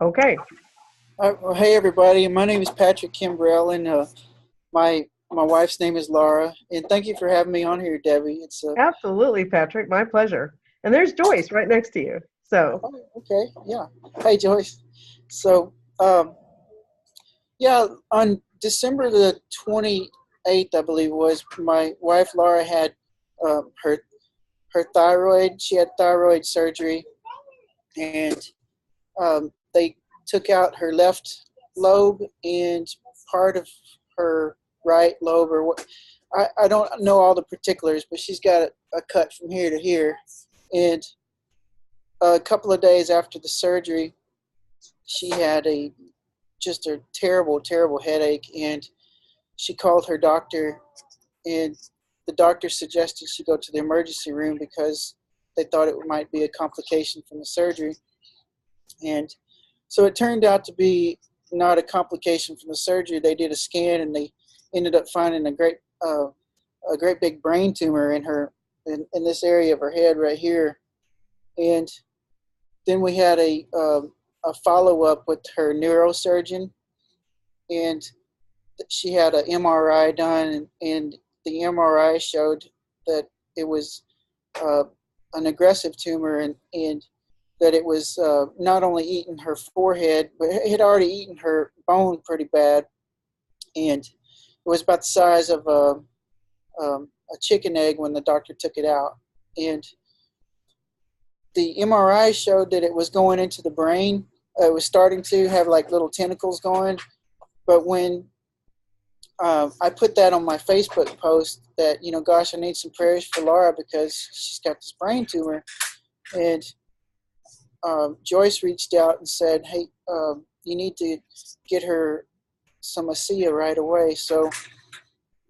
Okay. Well, hey everybody, my name is Patrick Kimbrell, and my wife's name is Laura. And thank you for having me on here, Debbie. Absolutely, Patrick. My pleasure. And there's Joyce right next to you. So, Oh, okay, yeah. Hey Joyce. So um, yeah, on December the 28th, I believe it was, my wife Laura had her thyroid. She had thyroid surgery, and they took out her left lobe and part of her right lobe, or what. I don't know all the particulars, but she's got a cut from here to here. And a couple of days after the surgery, she had just a terrible, terrible headache, and she called her doctor, and the doctor suggested she go to the emergency room because they thought it might be a complication from the surgery. And so it turned out to be not a complication from the surgery. They did a scan, and they ended up finding a great big brain tumor in her in this area of her head right here. And then we had a follow up with her neurosurgeon, and she had an MRI done, and the MRI showed that it was uh, an aggressive tumor, and that it was not only eating her forehead, but it had already eaten her bone pretty bad, and it was about the size of a chicken egg when the doctor took it out. And the MRI showed that it was going into the brain. It was starting to have like little tentacles going, but when I put that on my Facebook post that, gosh, I need some prayers for Laura because she's got this brain tumor. And Joyce reached out and said, hey, you need to get her some ASEA right away. So,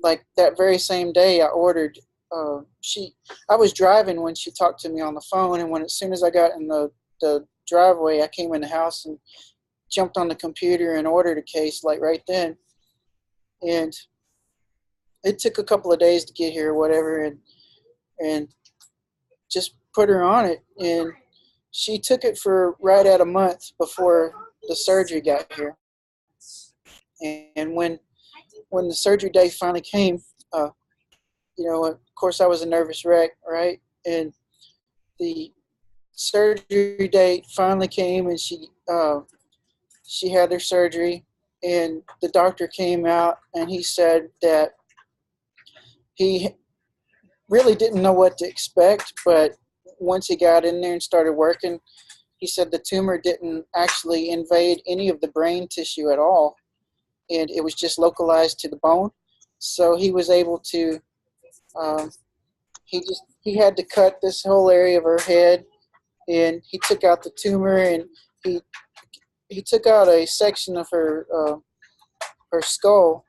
like that very same day, I ordered. I was driving when she talked to me on the phone, and as soon as I got in the driveway, I came in the house and jumped on the computer and ordered a case like right then. And it took a couple of days to get here or whatever, and just put her on it. And she took it for right at a month before the surgery got here. And when the surgery day finally came, of course I was a nervous wreck, right? And the surgery date finally came, and she had her surgery, and the doctor came out and he said that he really didn't know what to expect, but once he got in there and started working, he said the tumor didn't actually invade any of the brain tissue at all, and it was just localized to the bone. So he was able to, um, he had to cut this whole area of her head, and he took out the tumor, and he he took out a section of her skull,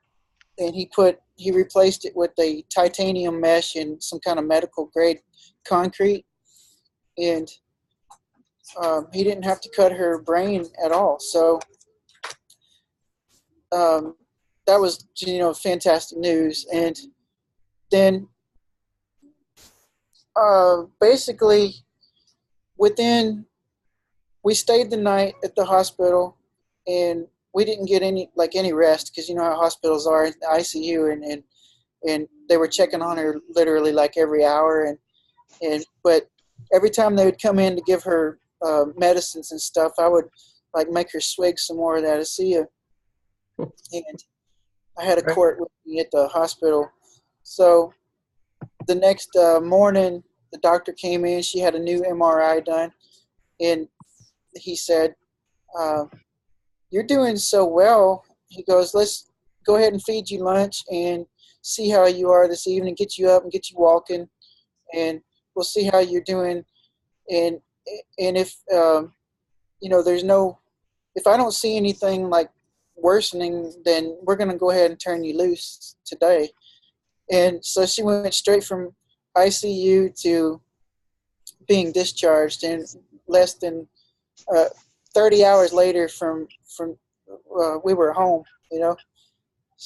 and he replaced it with a titanium mesh and some kind of medical grade concrete, and he didn't have to cut her brain at all. So um, that was fantastic news. And then basically within we stayed the night at the hospital, and we didn't get any rest because you know how hospitals are in the ICU, and they were checking on her literally like every hour, and but every time they would come in to give her medicines and stuff, I would like make her swig some more of that ASEA. And I had a right. court with me at the hospital. So the next morning, the doctor came in. She had a new MRI done, and he said, uh, "You're doing so well." He goes, "Let's go ahead and feed you lunch and see how you are this evening. Get you up and get you walking, and we'll see how you're doing. And if there's no, if I don't see anything like worsening, then we're gonna go ahead and turn you loose today." And so she went straight from ICU to being discharged in less than uh, 30 hours later from we were home, you know.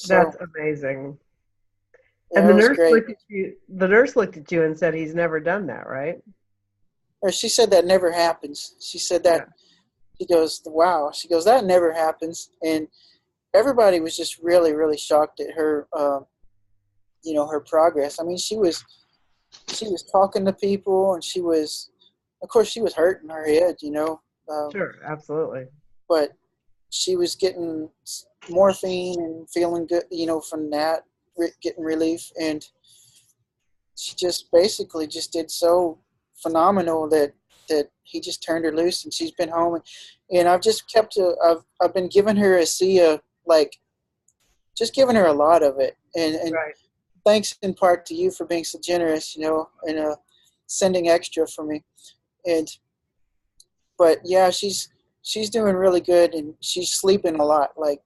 That's So amazing. And yeah, it was great. the nurse looked at you and said he's never done that, right? Or she said that never happens. She said Yeah. that She goes, wow. She goes, that never happens. And everybody was just really, really shocked at her, her progress. I mean, she was talking to people, and of course, she was hurting her head. Sure, absolutely. But she was getting morphine and feeling good, from that, getting relief. And she just basically just did so phenomenal that he just turned her loose, and she's been home. And I've just I've been giving her a SIA, like, just giving her a lot of it. And Right. thanks in part to you for being so generous, and sending extra for me. But yeah, she's doing really good, and she's sleeping a lot. Like,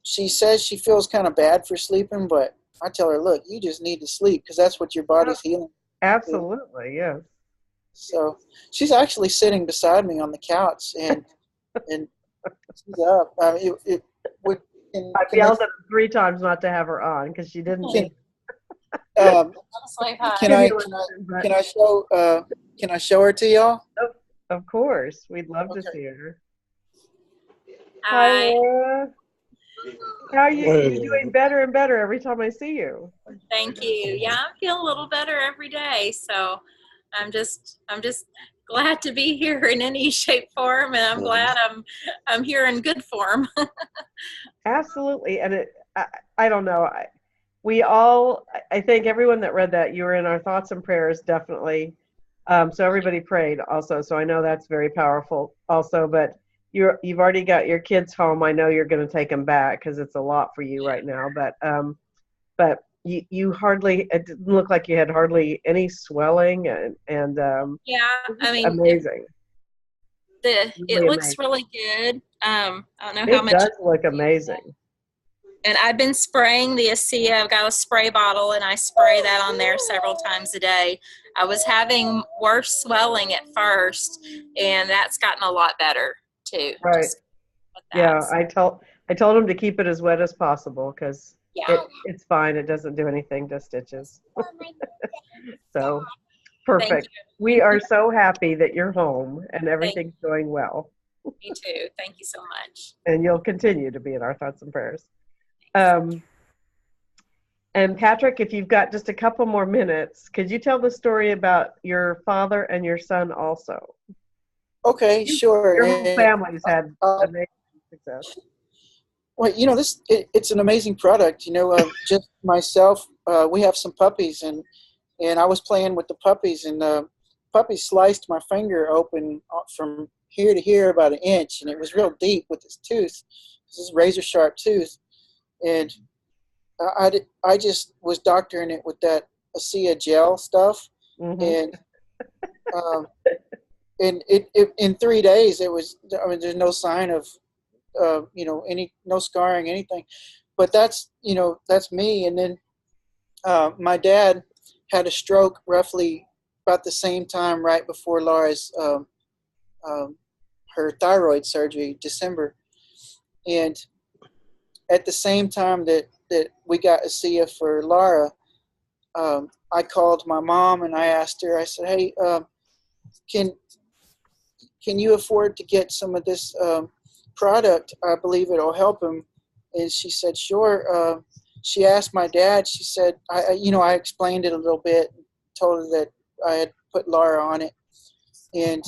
she says she feels kind of bad for sleeping, but I tell her, look, you just need to sleep because that's what your body's healing. Absolutely, yes. So she's actually sitting beside me on the couch, and she's up. I mean, I've yelled at her 3 times not to have her on because she didn't can, need um, can I stimulation, but can I show her to y'all? of course, we'd love to Okay. see her. Hi. Laura. How are you? You're doing better and better every time I see you. Thank you. Yeah, I'm feeling a little better every day. So I'm just glad to be here in any shape, form, and I'm glad I'm here in good form. Absolutely, and I don't know. I think everyone that read that, you were in our thoughts and prayers, definitely. So everybody prayed also. So I know that's very powerful also. But you've already got your kids home. I know you're going to take them back because it's a lot for you right now. But you hardly, it didn't look like you had hardly any swelling, and Yeah, I mean, amazing. it Really looks amazing. really good. I don't know how It much. does look amazing. And I've been spraying the ASEA. I've got a spray bottle, and I spray that on there several times a day. I was having worse swelling at first, and that's gotten a lot better too. Right. Just with that. Yeah, I told him to keep it as wet as possible because Yeah. it's fine. It doesn't do anything to stitches. So Thank perfect. you. We are so happy that you're home and Thank everything's going well. Me too. Thank you so much. And you'll continue to be in our thoughts and prayers. And Patrick, if you've got just a couple more minutes, could you tell the story about your father and your son also? Okay, sure. Your whole family's had Uh, amazing success. well, it's an amazing product. Just myself, we have some puppies, and I was playing with the puppies, and the puppy sliced my finger open from here to here about an inch, and it was real deep with his tooth. This is razor sharp tooth, and I just was doctoring it with that ASEA gel stuff, Mm-hmm. and um, and it in 3 days it was. I mean, there's no sign of no scarring, anything. But that's me. And then my dad had a stroke roughly about the same time, right before Laura's her thyroid surgery, December. And at the same time that we got ASEA for Laura, I called my mom and I asked her. I said, "Hey, can you afford to get some of this product? I believe it'll help him." And she said, "Sure." She asked my dad. She said, I explained it a little bit, told her that I had put Laura on it, and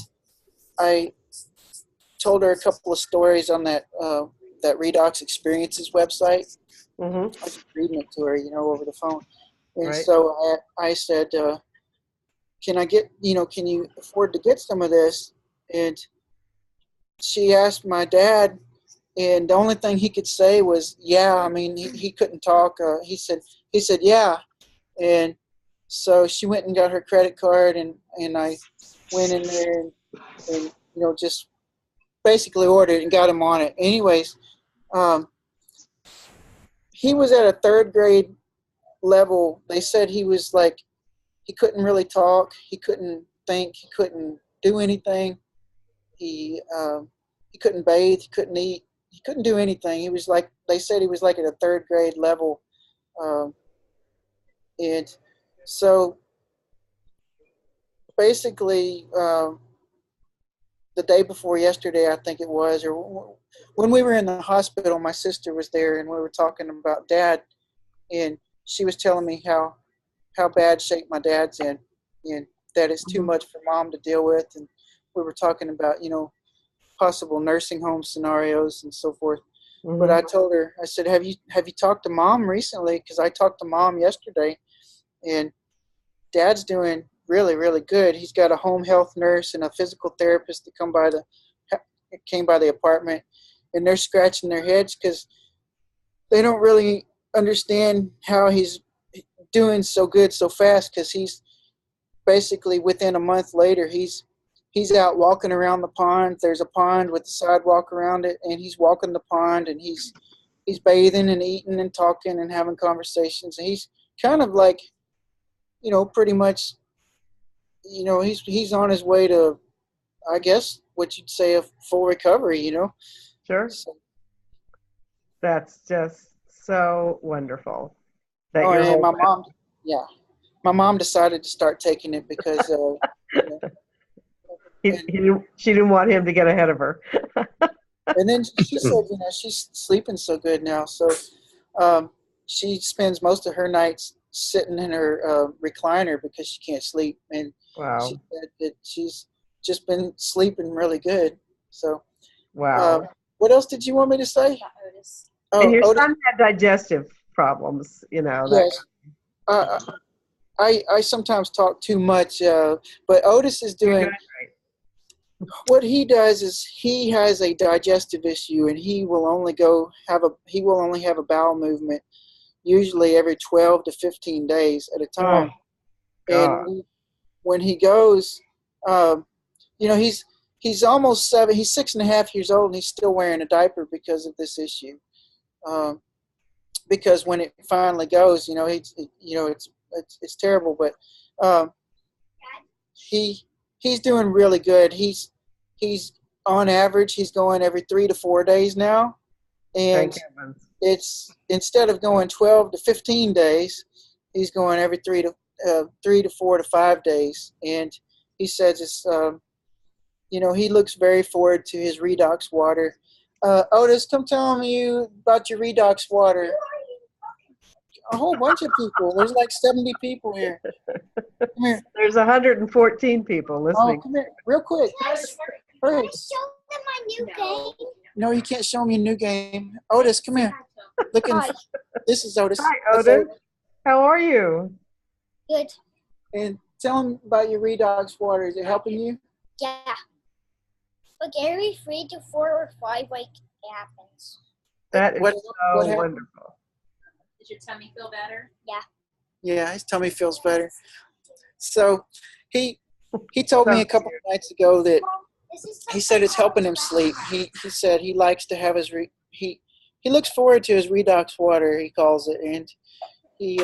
I told her a couple of stories on that Redox Experiences website. Mm-hmm. I was reading it to her, over the phone. And Right. so I said, can you afford to get some of this? And she asked my dad, and the only thing he could say was, yeah. I mean, he couldn't talk. He said, yeah. And so she went and got her credit card, and I went in there and just basically ordered and got him on it. Anyways, he was at a third grade level. They said he was like, he couldn't really talk. He couldn't think. He couldn't do anything. He couldn't bathe. He couldn't eat. He couldn't do anything. He was like, they said he was like at a third grade level. And so basically, the day before yesterday, I think it was, or when we were in the hospital, my sister was there and we were talking about Dad, and she was telling me how bad shape my dad's in, and that it's too Mhm. much for Mom to deal with. And we were talking about, possible nursing home scenarios and so forth. But Mhm. I told her, I said, have you talked to Mom recently? Because I talked to Mom yesterday, and Dad's doing really, really good. He's got a home health nurse and a physical therapist that came by the apartment, and they're scratching their heads because they don't really understand how he's doing so good so fast. Because he's basically within a month later, he's out walking around the pond. There's a pond with a sidewalk around it, and he's walking the pond, and he's bathing and eating and talking and having conversations. And he's kind of like, pretty much, he's on his way to, I guess, what you'd say a full recovery. Sure. So, That's just so wonderful that oh, your and whole my mom decided to start taking it because, and, she didn't want him to get ahead of her. and then she said, she's sleeping so good now. So she spends most of her nights sitting in her recliner because she can't sleep. And she Wow. said that she's just been sleeping really good. So Wow. what else did you want me to say? Otis. And Oh, your Otis, son had digestive problems, that. yes. Uh, I sometimes talk too much, but Otis is You're doing doing what he does is he has a digestive issue, and he will only have a bowel movement usually every 12 to 15 days at a Oh, time. God. And when he goes, um, he's almost 7. He's 6.5 years old, and he's still wearing a diaper because of this issue. Um, because when it finally goes, it's terrible. But um, he he's doing really good. He's on average he's going every 3 to 4 days now, Thank and heavens. it's instead of going 12 to 15 days, he's going every 3 to 4 to 5 days, and he says it's he looks very forward to his redox water. Otis, come tell me about your redox water. A whole bunch of people. There's like 70 people here. Come here. There's 114 people Oh, listening. come here, real quick. Hurry. Show them my new game. No, you can't show me a new game. Otis, come here. Look in. Hi. This is Otis. Hi, That's Otis. How are you? Good. And tell him about your redox water. Is it helping you? Yeah. Like every 3 to 4 or 5 it happens. That is What so happened? wonderful. Does your tummy feel better? Yeah, his tummy feels better. So he told me a couple of nights ago that This is he said it's helping him sleep. He said he likes to have his he looks forward to his redox water, he calls it, and he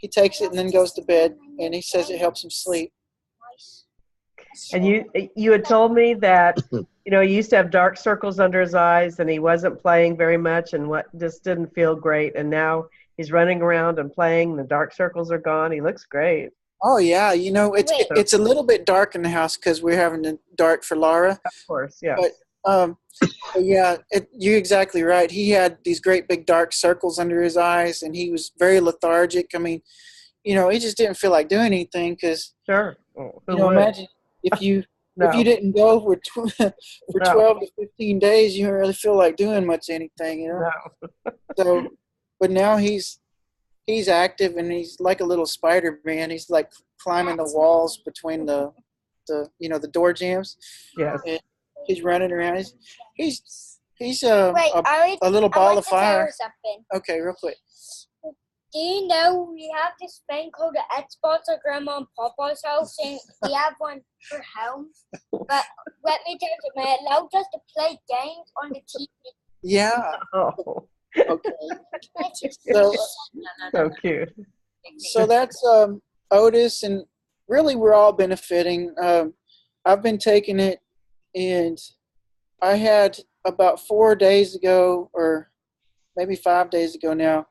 takes it and then goes to bed, and he says it helps him sleep. nice. And you had told me that he used to have dark circles under his eyes, and he wasn't playing very much, and what just didn't feel great. And now he's running around and playing. The dark circles are gone. He looks great. Oh yeah, Wait. it's a little bit dark in the house because we're having it dark for Laura. Of course, yeah. But yeah, you're exactly right. He had these great big dark circles under his eyes, and he was very lethargic. I mean, he just didn't feel like doing anything because Sure. Oh, who would? imagine if you No. didn't go for for No. 12 to 15 days, you don't really feel like doing much anything, No. So, but now he's active, and he's like a little Spider-Man. He's like climbing the walls between the door jambs. Yes. And he's running around. He's Wait, a little I ball want of to tell fire. you something. Okay, real quick. Do you know we have this thing called the Xbox at Grandma and Papa's house, and we have one for home. But let me tell you, man, it allows us to play games on the TV. Yeah. Oh, Okay. That's just So so cute. that's Otis, and really we're all benefiting. I've been taking it, and I had about 4 days ago, or maybe 5 days ago now,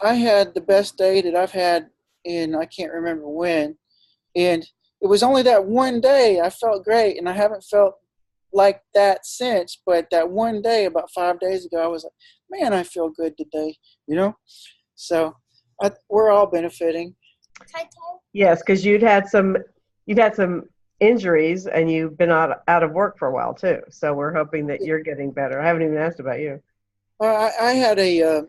I had the best day that I've had in I can't remember when, and it was only that one day I felt great, and I haven't felt like that since. But that one day, about 5 days ago, I was like, man, I feel good today, you know? So we're all benefiting. Yes, because you'd had some injuries and you've been out of work for a while too. So we're hoping that you're getting better. I haven't even asked about you. I had a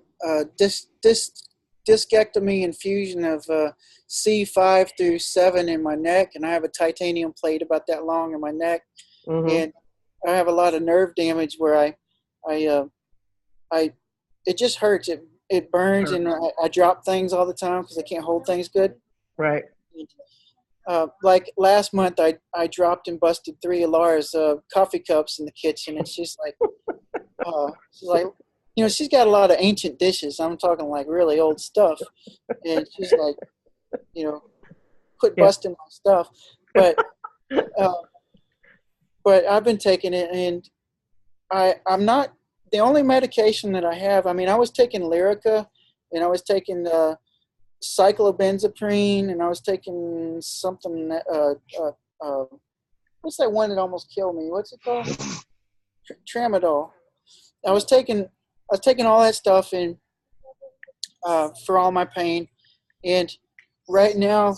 discectomy infusion of C5 through 7 in my neck, and I have a titanium plate about that long in my neck, and I have a lot of nerve damage where it just hurts. It burns, and I drop things all the time because I can't hold things good. Right. Like last month, I dropped and busted 3 of Laura's coffee cups in the kitchen, and she's like, you know, she's got a lot of ancient dishes. I'm talking like really old stuff, and she's like, you know, quit busting my stuff. But I've been taking it, and I'm not the only medication that I have. I mean, I was taking Lyrica, and I was taking cyclobenzaprine, and I was taking something what's that one that almost killed me? What's it called? Tramadol. I was taking all that stuff in for all my pain, and right now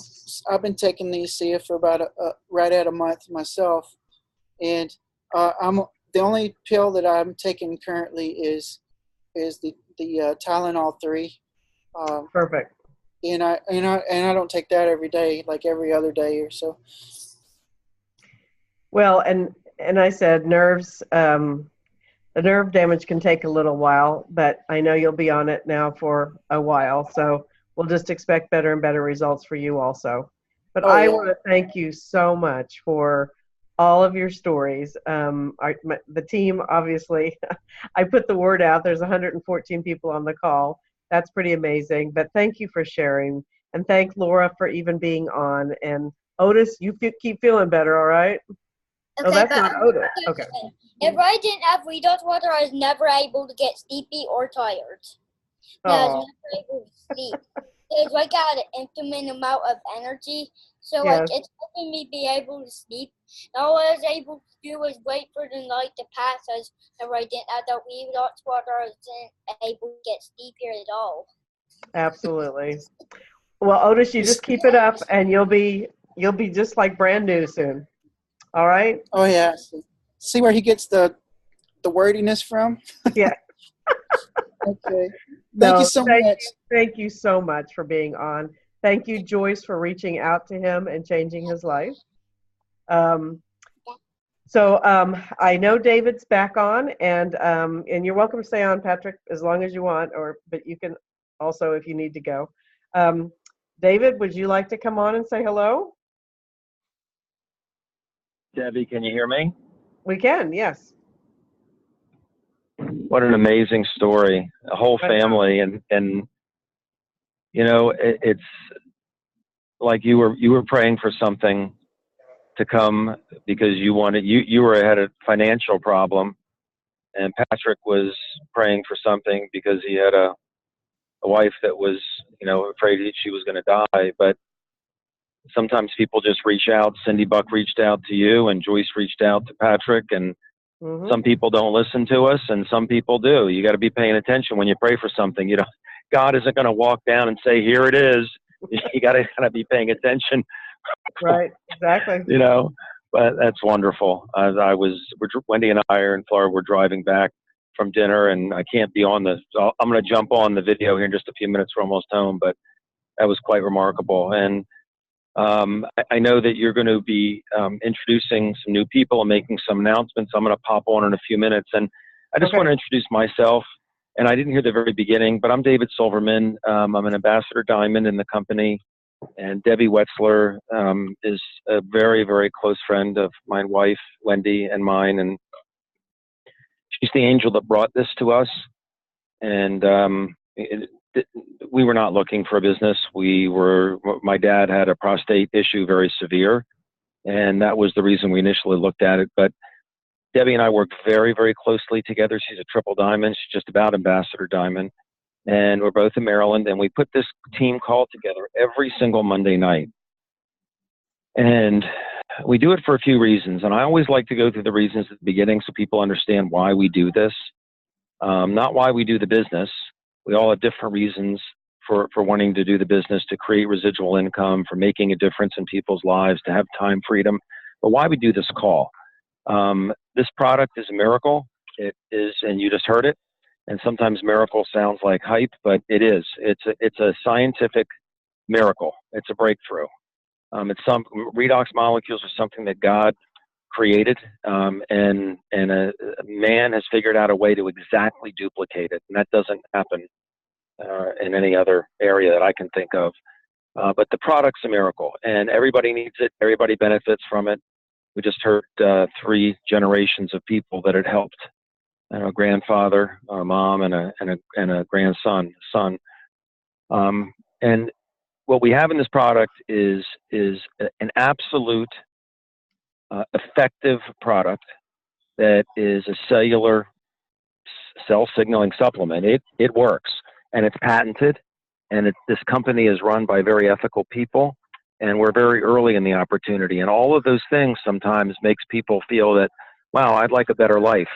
I've been taking the ASEA for about right at a month myself, and I'm the only pill that I'm taking currently is the Tylenol 3. Perfect. And I don't take that every day, like every other day or so. Well, and I said nerves. The nerve damage can take a little while, but I know you'll be on it now for a while. So we'll just expect better and better results for you also. But I want to thank you so much for all of your stories. The team, obviously, I put the word out. There's 114 people on the call. That's pretty amazing. But thank you for sharing. And thank Laura for even being on. And Otis, you keep feeling better, all right? Okay, oh, that's not Otis. Okay. If I didn't have redox water, I was never able to get sleepy or tired. I was never able to sleep. Because I got an infinite amount of energy, so like it's helping me be able to sleep. And all I was able to do was wait for the night to pass, as if I didn't have that redox water, I wasn't able to get sleepier at all. Absolutely. Well, Otis, you just keep it up, and you'll be just like brand new soon. All right. Oh yeah. See where he gets the wordiness from? Yeah. Okay. Thank you so much. Thank you so much for being on. Thank you, Joyce, for reaching out to him and changing his life. So I know David's back on, and you're welcome to stay on, Patrick, as long as you want, but you can also if you need to go. David, would you like to come on and say hello? Debbie, can you hear me? We can, yes. What an amazing story. A whole family, and you know, it's like you were praying for something to come because you had a financial problem, and Patrick was praying for something because he had a wife that was, you know, afraid she was going to die. But sometimes people just reach out. Cindy Buck reached out to you, and Joyce reached out to Patrick, and some people don't listen to us, and some people do. You got to be paying attention when you pray for something. You know, God isn't going to walk down and say, "Here it is." You got to be paying attention. Right. Exactly. You know, but that's wonderful. Wendy and I are in Florida. We're driving back from dinner, and I can't be on so I'm going to jump on the video here in just a few minutes. We're almost home, but that was quite remarkable. And I know that you're going to be introducing some new people and making some announcements. I'm going to pop on in a few minutes. And I just want to introduce myself. And I didn't hear the very beginning, but I'm David Silverman. I'm an Ambassador Diamond in the company. And Debbie Wetzler is a very, very close friend of my wife, Wendy, and mine. And she's the angel that brought this to us. And we were not looking for a business. My dad had a prostate issue, very severe, and that was the reason we initially looked at it. But Debbie and I worked very, very closely together. She's a triple diamond. She's just about Ambassador Diamond. And we're both in Maryland, and we put this team call together every single Monday night. And we do it for a few reasons. And I always like to go through the reasons at the beginning so people understand why we do this, not why we do the business. We all have different reasons for wanting to do the business, to create residual income, for making a difference in people's lives, to have time freedom, but why we do this call. This product is a miracle. It is, and you just heard it. And sometimes miracle sounds like hype, but it is. It's a scientific miracle. It's a breakthrough. Redox molecules are something that God created, and a man has figured out a way to exactly duplicate it, and that doesn't happen in any other area that I can think of. But the product's a miracle, and everybody needs it. Everybody benefits from it. We just heard 3 generations of people that it helped: a grandfather, a mom, and a grandson, son. And what we have in this product is an absolute effective product that is a cellular cell signaling supplement. It works, and it's patented, and this company is run by very ethical people, and we're very early in the opportunity. And all of those things sometimes makes people feel that, wow, I'd like a better life,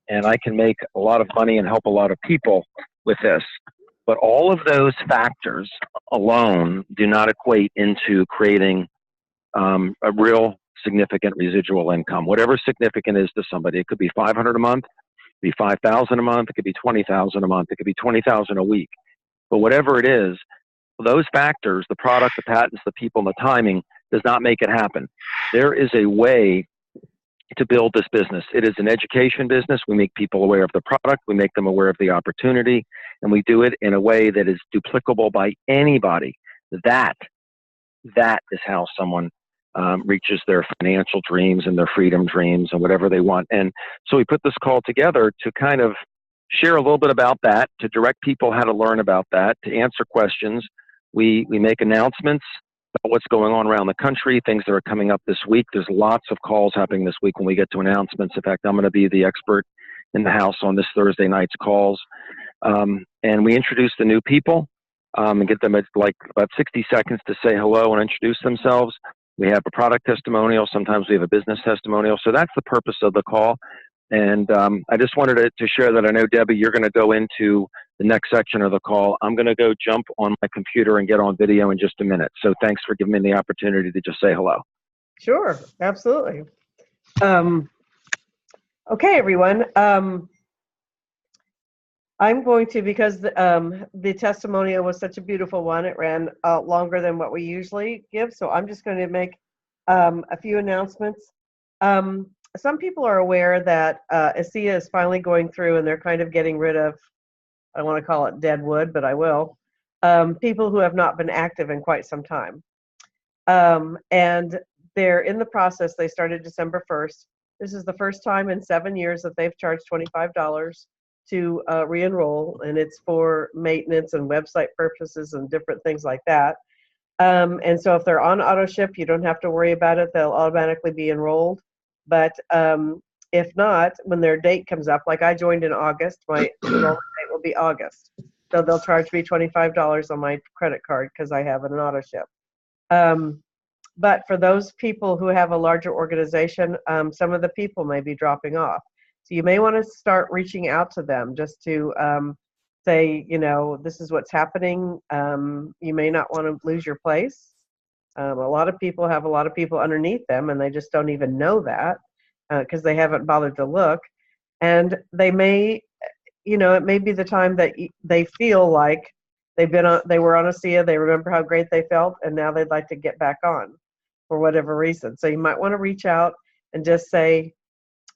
and I can make a lot of money and help a lot of people with this. But all of those factors alone do not equate into creating a real significant residual income, whatever significant is to somebody. It could be $500 a month, it could be $5,000 a month, it could be $20,000 a month, it could be $20,000 a week. But whatever it is, those factors, the product, the patents, the people, and the timing, does not make it happen. There is a way to build this business. It is an education business. We make people aware of the product. We make them aware of the opportunity, and we do it in a way that is duplicable by anybody. That is how someone reaches their financial dreams and their freedom dreams and whatever they want. And so we put this call together to kind of share a little bit about that, to direct people how to learn about that, to answer questions. We make announcements about what's going on around the country, things that are coming up this week. There's lots of calls happening this week when we get to announcements. In fact, I'm going to be the expert in the house on this Thursday night's calls. And we introduce the new people and get them like about 60 seconds to say hello and introduce themselves. We have a product testimonial. Sometimes we have a business testimonial. So that's the purpose of the call. And I just wanted to share that. I know, Debbie, you're going to go into the next section of the call. I'm going to go jump on my computer and get on video in just a minute. So thanks for giving me the opportunity to just say hello. Sure, absolutely. Okay, everyone. I'm going to, because the testimonial was such a beautiful one, it ran longer than what we usually give, so I'm just going to make a few announcements. Some people are aware that ASEA is finally going through, and they're kind of getting rid of, I don't want to call it dead wood, but I will, people who have not been active in quite some time. And they're in the process. They started December 1st. This is the first time in 7 years that they've charged $25 to re-enroll, and it's for maintenance and website purposes and different things like that. And so if they're on AutoShip, you don't have to worry about it. They'll automatically be enrolled. But if not, when their date comes up, like I joined in August, my enrollment date will be August. So they'll charge me $25 on my credit card because I have an AutoShip. But for those people who have a larger organization, some of the people may be dropping off. So you may want to start reaching out to them just to say, you know, this is what's happening. You may not want to lose your place. A lot of people have a lot of people underneath them, and they just don't even know that because they haven't bothered to look. And they may, you know, it may be the time that they feel like they were on ASEA, they remember how great they felt, and now they'd like to get back on for whatever reason. So you might want to reach out and just say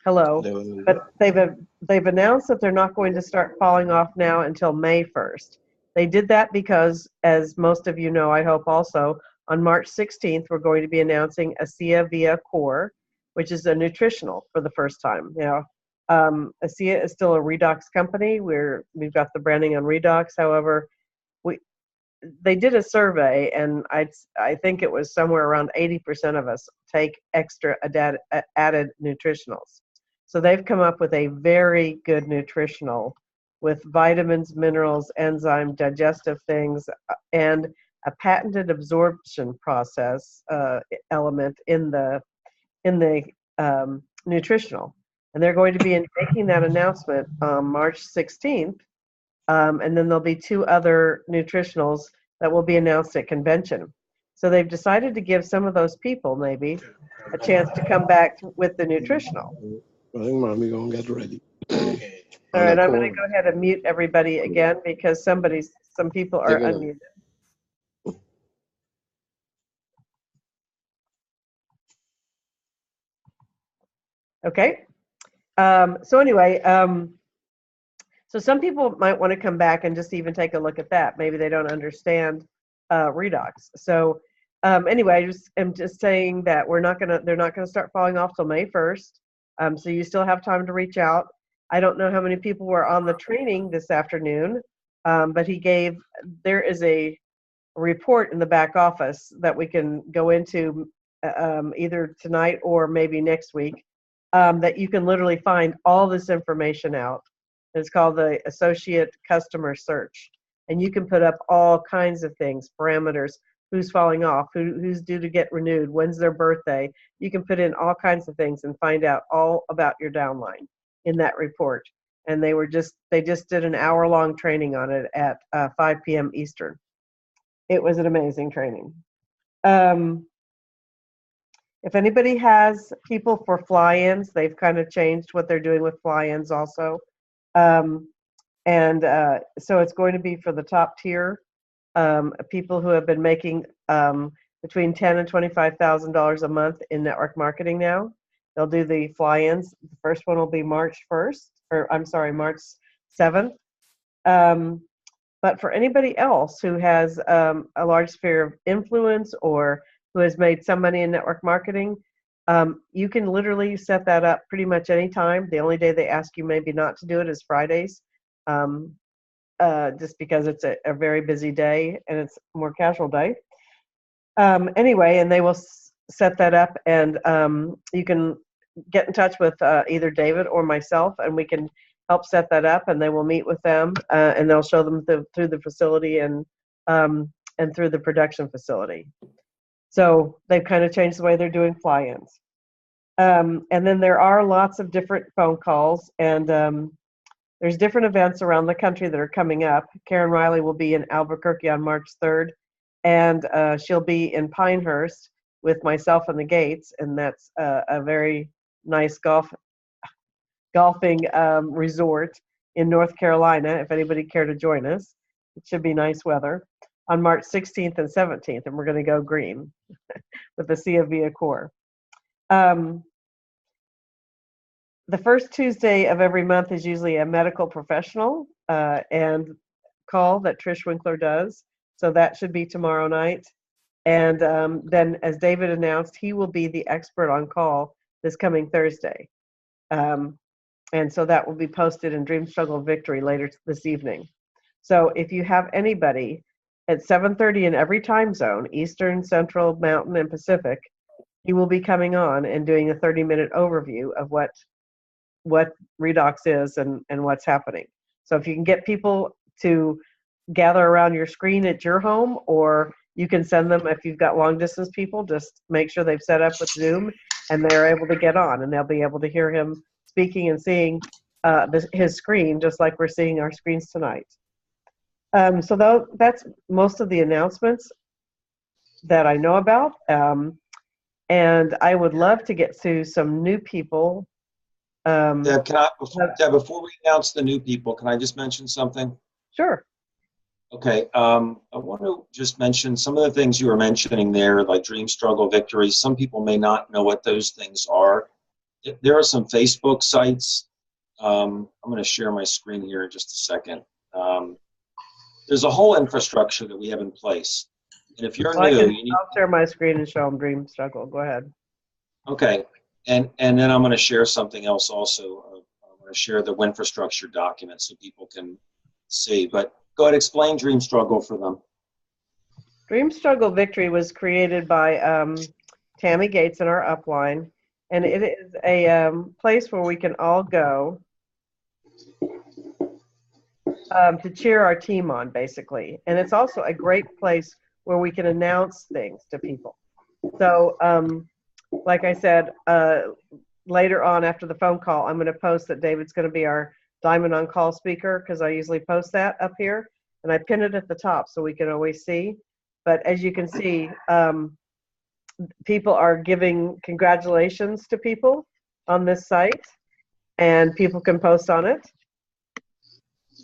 hello. But they've announced that they're not going to start falling off now until May 1st. They did that because, as most of you know, I hope also, on March 16th, we're going to be announcing ASEA Via Core, which is a nutritional for the first time. You know, ASEA is still a Redox company. We've got the branding on Redox. However, they did a survey, and I think it was somewhere around 80% of us take extra added nutritionals. So they've come up with a very good nutritional with vitamins, minerals, enzyme, digestive things, and a patented absorption process element in the nutritional, and they're going to be making that announcement on March 16th, and then there'll be 2 other nutritionals that will be announced at convention. So they've decided to give some of those people maybe a chance to come back with the nutritional. I think mommy gonna get ready. All right, I'm going to go ahead and mute everybody again because some people are unmuted. Okay. So anyway, so some people might want to come back and just even take a look at that. Maybe they don't understand redox. So anyway, I'm just saying that they're not gonna start falling off till May 1st. So you still have time to reach out. I don't know how many people were on the training this afternoon, but there is a report in the back office that we can go into either tonight or maybe next week, that you can literally find all this information out. It's called the Associate Customer Search. And you can put up all kinds of things, parameters, who's falling off, who's due to get renewed, when's their birthday. You can put in all kinds of things and find out all about your downline in that report. And they just did an hour-long training on it at 5 p.m. Eastern. It was an amazing training. If anybody has people for fly-ins, they've kind of changed what they're doing with fly-ins also. So it's going to be for the top tier, people who have been making between $10,000 and $25,000 a month in network marketing now. They'll do the fly-ins. The first one will be March 7th. But for anybody else who has a large sphere of influence or who has made some money in network marketing, you can literally set that up pretty much any time. The only day they ask you maybe not to do it is Fridays, just because it's a very busy day and it's a more casual day. Anyway, and they will set that up, and you can get in touch with either David or myself, and we can help set that up, and they will meet with them, and they'll show them through the facility and through the production facility. So they've kind of changed the way they're doing fly-ins. And then there are lots of different phone calls, and there's different events around the country that are coming up. Karen Riley will be in Albuquerque on March 3rd, and she'll be in Pinehurst with myself and the Gates, and that's a very nice golfing resort in North Carolina, if anybody care to join us. It should be nice weather on March 16th and 17th, and we're going to go green with the Sea of Via Core. The first Tuesday of every month is usually a medical professional and call that Trish Winkler does. So that should be tomorrow night. And then, as David announced, he will be the expert on call this coming Thursday. And so that will be posted in Dream Struggle Victory later this evening. So if you have anybody at 7:30 in every time zone, Eastern, Central, Mountain, and Pacific, he will be coming on and doing a 30-minute overview of what redox is and what's happening. So if you can get people to gather around your screen at your home, or you can send them, if you've got long distance people, just make sure they've set up with Zoom and they're able to get on, and they'll be able to hear him speaking and seeing his screen just like we're seeing our screens tonight. So that's most of the announcements that I know about. And I would love to get to some new people. Deb, Deb, before we announce the new people, can I just mention something? Sure. Okay, I want to just mention some of the things you were mentioning there, like Dream Struggle Victory. Some people may not know what those things are. There are some Facebook sites. I'm going to share my screen here in just a second. There's a whole infrastructure that we have in place. And if you're new, I'll share my screen and show them Dream Struggle. Go ahead. Okay, and then I'm going to share something else also. I'm going to share the infrastructure document so people can see. But go ahead, explain Dream Struggle for them. Dream Struggle Victory was created by Tammy Gates in our upline, and it is a place where we can all go to cheer our team on, basically. And it's also a great place where we can announce things to people. So, like I said, later on after the phone call, I'm going to post that David's going to be our Diamond on Call speaker, because I usually post that up here, and I pin it at the top so we can always see. But as you can see, people are giving congratulations to people on this site, and people can post on it.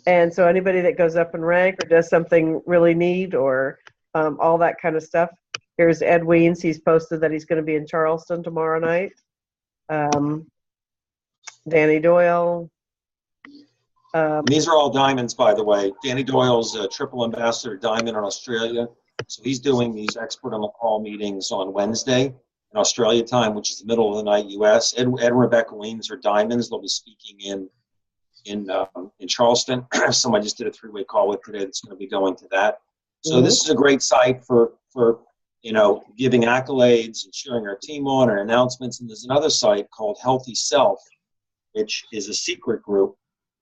And so anybody that goes up in rank or does something really neat, or all that kind of stuff. Here's Ed Weens. He's posted that he's going to be in Charleston tomorrow night. Danny Doyle. These are all diamonds, by the way. Danny Doyle's a triple ambassador diamond in Australia. So he's doing these expert on the call meetings on Wednesday in Australia time, which is the middle of the night US. Ed and Rebecca Weens are diamonds. They'll be speaking in Charleston. Someone I just did a 3-way call with today that's going to be going to that. So this is a great site for giving accolades and sharing our team on and announcements. And there's another site called Healthy Self, which is a secret group.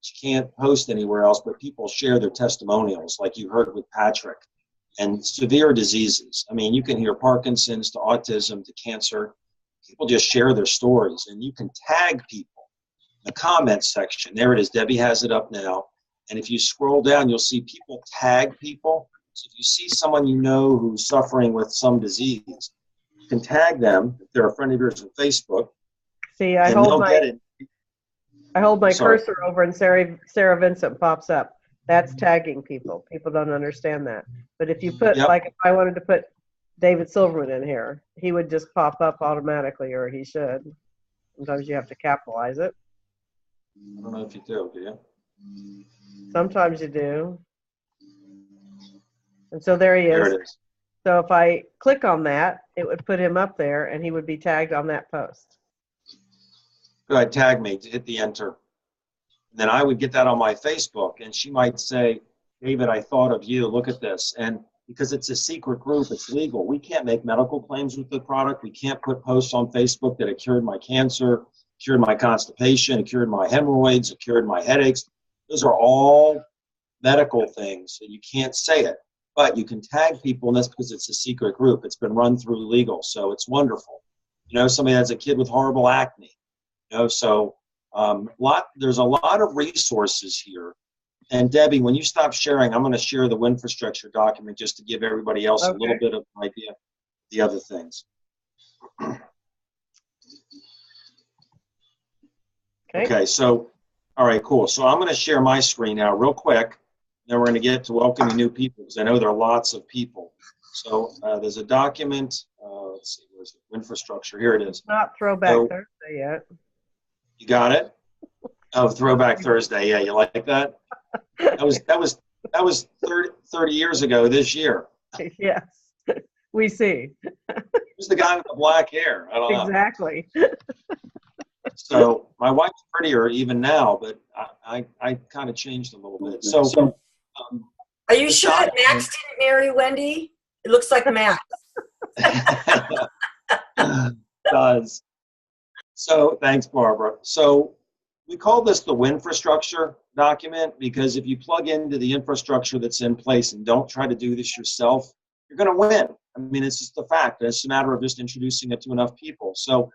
You can't post anywhere else, but people share their testimonials, like you heard with Patrick, and severe diseases. I mean, you can hear Parkinson's to autism to cancer. People just share their stories, and you can tag people in the comments section. There it is. Debbie has it up now. And if you scroll down, you'll see people tag people. So if you see someone you know who's suffering with some disease, you can tag them if they're a friend of yours on Facebook. See, I hold my cursor over and Sarah Vincent pops up. That's tagging people. People don't understand that. But if you put, like if I wanted to put David Silverman in here, he would just pop up automatically, or he should. Sometimes you have to capitalize it. I don't know if you do you? Sometimes you do. And so there he is. There it is. So if I click on that, it would put him up there, and he would be tagged on that post. Go ahead, tag me to hit the enter. And then I would get that on my Facebook, and she might say, David, I thought of you. Look at this. And because it's a secret group, it's legal. We can't make medical claims with the product. We can't put posts on Facebook that it cured my cancer, cured my constipation, it cured my hemorrhoids, it cured my headaches. Those are all medical things, and you can't say it. But you can tag people, and that's because it's a secret group. It's been run through legal, so it's wonderful. Somebody has a kid with horrible acne. So there's a lot of resources here. And Debbie, when you stop sharing, I'm going to share the Winfrastructure document just to give everybody else a little bit of an idea of the other things. Okay, so, all right, cool. So I'm going to share my screen now real quick. Then we're going to get to welcoming new people, because I know there are lots of people. So there's a document. Let's see, where's it? Winfrastructure. Here it is. Not Throwback Thursday yet. You got it? Oh, Throwback Thursday. Yeah, you like that? That was 30 years ago this year. Yes, we see. Who's the guy with the black hair? I don't know. Exactly. So my wife's prettier even now, but I kind of changed a little bit. So are you sure that Max didn't marry Wendy? It looks like Max. Does. So thanks, Barbara. So we call this the Winfrastructure document because if you plug into the infrastructure that's in place and don't try to do this yourself, you're going to win. I mean, it's just a fact. It's a matter of just introducing it to enough people. So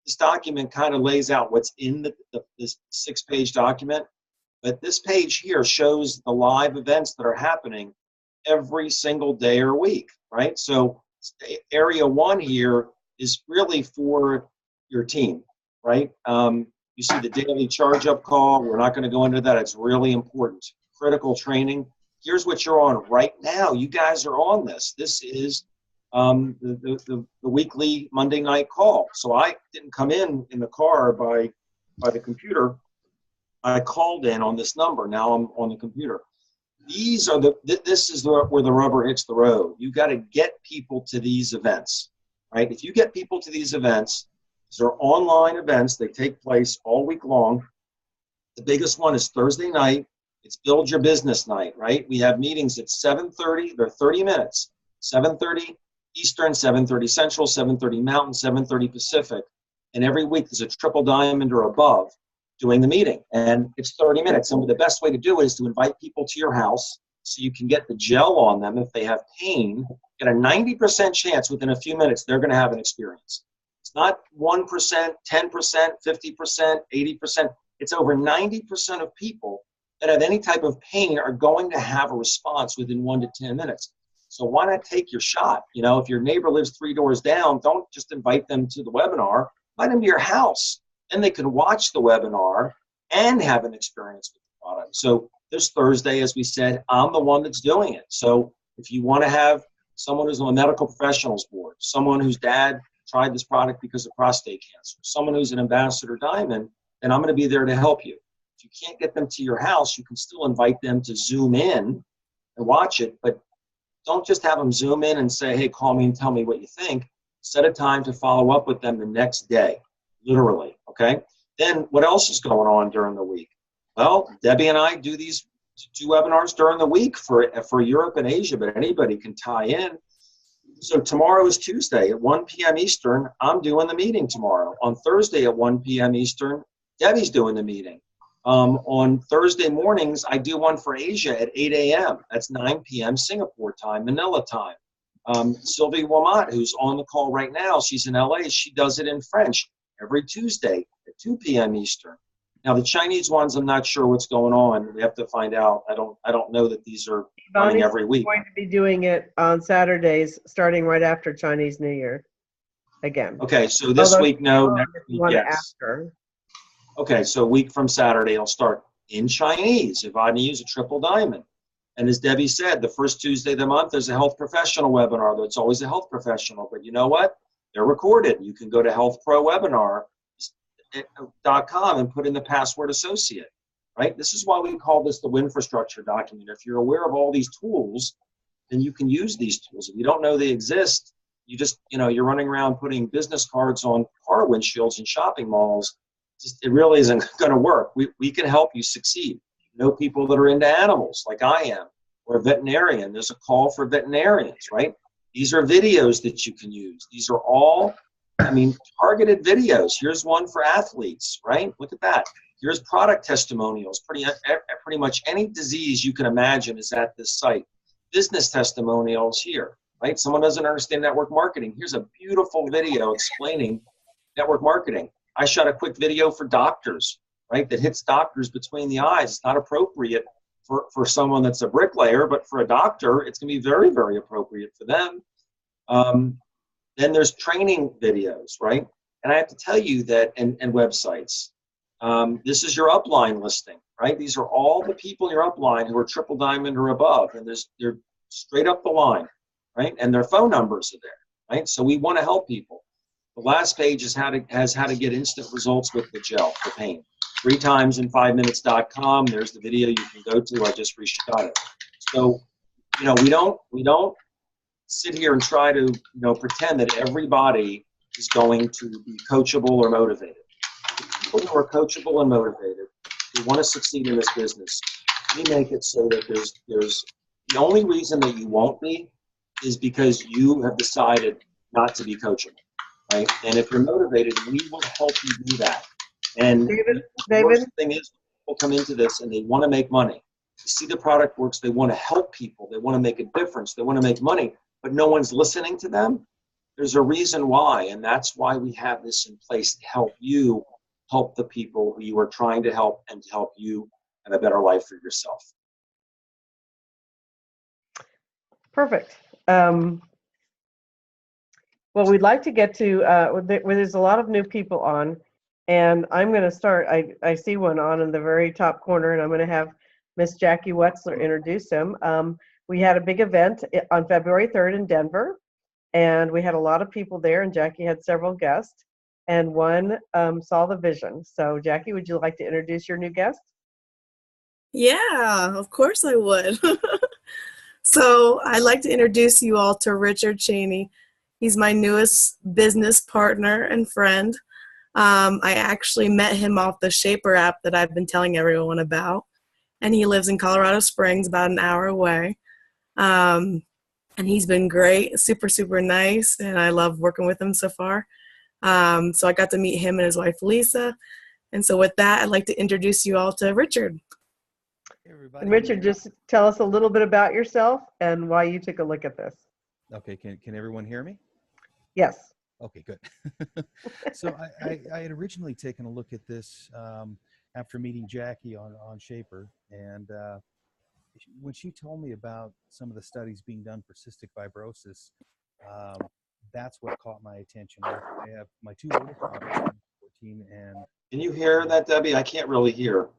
this document kind of lays out what's in this 6-page document. But this page here shows the live events that are happening every single day or week, right? So area 1 here is really for your team, right? You see the daily charge-up call. We're not going to go into that. It's really important. Critical training. Here's what you're on right now. You guys are on this. This is the weekly Monday night call. So I didn't come in the car by the computer. I called in on this number. Now I'm on the computer. These are this is where the rubber hits the road. You got to get people to these events, right? If you get people to these events, these are online events. They take place all week long. The biggest one is Thursday night. It's Build Your Business Night, right? We have meetings at 7:30. They're 30 minutes. 7:30 Eastern, 7:30 Central, 7:30 Mountain, 7:30 Pacific. And every week there's a triple diamond or above doing the meeting. And it's 30 minutes. And the best way to do it is to invite people to your house so you can get the gel on them if they have pain. Get a 90% chance within a few minutes they're going to have an experience. It's not 1%, 10%, 50%, 80%. It's over 90% of people that have any type of pain are going to have a response within 1 to 10 minutes. So why not take your shot? You know, if your neighbor lives 3 doors down, don't just invite them to the webinar, invite them to your house. Then they can watch the webinar and have an experience with the product. So this Thursday, as we said, I'm the one that's doing it. So if you want to have someone who's on the medical professionals board, someone whose dad tried this product because of prostate cancer, someone who's an ambassador diamond, then I'm going to be there to help you. If you can't get them to your house, you can still invite them to Zoom in and watch it, but don't just have them Zoom in and say, hey, call me and tell me what you think. Set a time to follow up with them the next day, literally, okay? Then what else is going on during the week? Well, Debbie and I do these 2 webinars during the week for Europe and Asia, but anybody can tie in. So tomorrow is Tuesday at 1 p.m. Eastern. I'm doing the meeting tomorrow. On Thursday at 1 p.m. Eastern, Debbie's doing the meeting. On Thursday mornings, I do one for Asia at 8 a.m. That's 9 p.m. Singapore time, Manila time. Sylvie Wamat, who's on the call right now, she's in LA. She does it in French every Tuesday at 2 p.m. Eastern. Now the Chinese ones, I'm not sure what's going on. We have to find out. I don't know that these are running every week. We're going to be doing it on Saturdays, starting right after Chinese New Year. Again. Okay, so this week, no. Next week, yes. After. Okay, so a week from Saturday, it'll start in Chinese if I use a triple diamond. And as Debbie said, the first Tuesday of the month, there's a health professional webinar. It's always a health professional, but you know what? They're recorded. You can go to healthprowebinar.com and put in the password associate, right? This is why we call this the Winfrastructure document. If you're aware of all these tools, then you can use these tools. If you don't know they exist, you just, you're running around putting business cards on car windshields in shopping malls. It really isn't going to work. We can help you succeed. You know, people that are into animals like I am, or a veterinarian. There's a call for veterinarians, right? These are videos that you can use. These are all, targeted videos. Here's one for athletes, right? Look at that. Here's product testimonials. Pretty much any disease you can imagine is at this site. Business testimonials here, right? Someone doesn't understand network marketing. Here's a beautiful video explaining network marketing. I shot a quick video for doctors, right, that hits doctors between the eyes. It's not appropriate for someone that's a bricklayer, but for a doctor, it's going to be very, very appropriate for them. Then there's training videos, right? And I have to tell you that, and websites, this is your upline listing, right? These are all the people in your upline who are triple diamond or above, and they're straight up the line, right? And their phone numbers are there, right? So we want to help people. The last page is how to get instant results with the gel for pain. 3timesin5minutes.com. There's the video you can go to. I just reshot it. So, we don't sit here and try to, pretend that everybody is going to be coachable or motivated. People who are coachable and motivated, who want to succeed in this business, we make it so that there's the only reason that you won't be is because you have decided not to be coachable. Right? And if you're motivated, we will help you do that. And David? The worst thing is people come into this and they want to make money. They see the product works. They want to help people. They want to make a difference. They want to make money, but no one's listening to them. There's a reason why, and that's why we have this in place to help you help the people who you are trying to help and to help you have a better life for yourself. Perfect. Well, we'd like to get to where there's a lot of new people on, and I'm going to start. I see one on in the very top corner, and I'm going to have Miss Jackie Wetzler introduce him. We had a big event on February 3rd in Denver, and we had a lot of people there, and Jackie had several guests, and one saw the vision. So, Jackie, would you like to introduce your new guest? Yeah, of course I would. So I'd like to introduce you all to Richard Cheney. He's my newest business partner and friend. I actually met him off the Shaper app that I've been telling everyone about. And he lives in Colorado Springs, about an hour away. And he's been great, super, super nice. And I love working with him so far. So I got to meet him and his wife, Lisa. And so with that, I'd like to introduce you all to Richard. Everybody. And Richard, just tell us a little bit about yourself and why you took a look at this. Okay, can everyone hear me? Yes. Okay, good. So I had originally taken a look at this after meeting Jackie on Shaper, and when she told me about some of the studies being done for cystic fibrosis, that's what caught my attention. I have my two oldest daughters, 14 and. Can you hear that, Debbie? I can't really hear.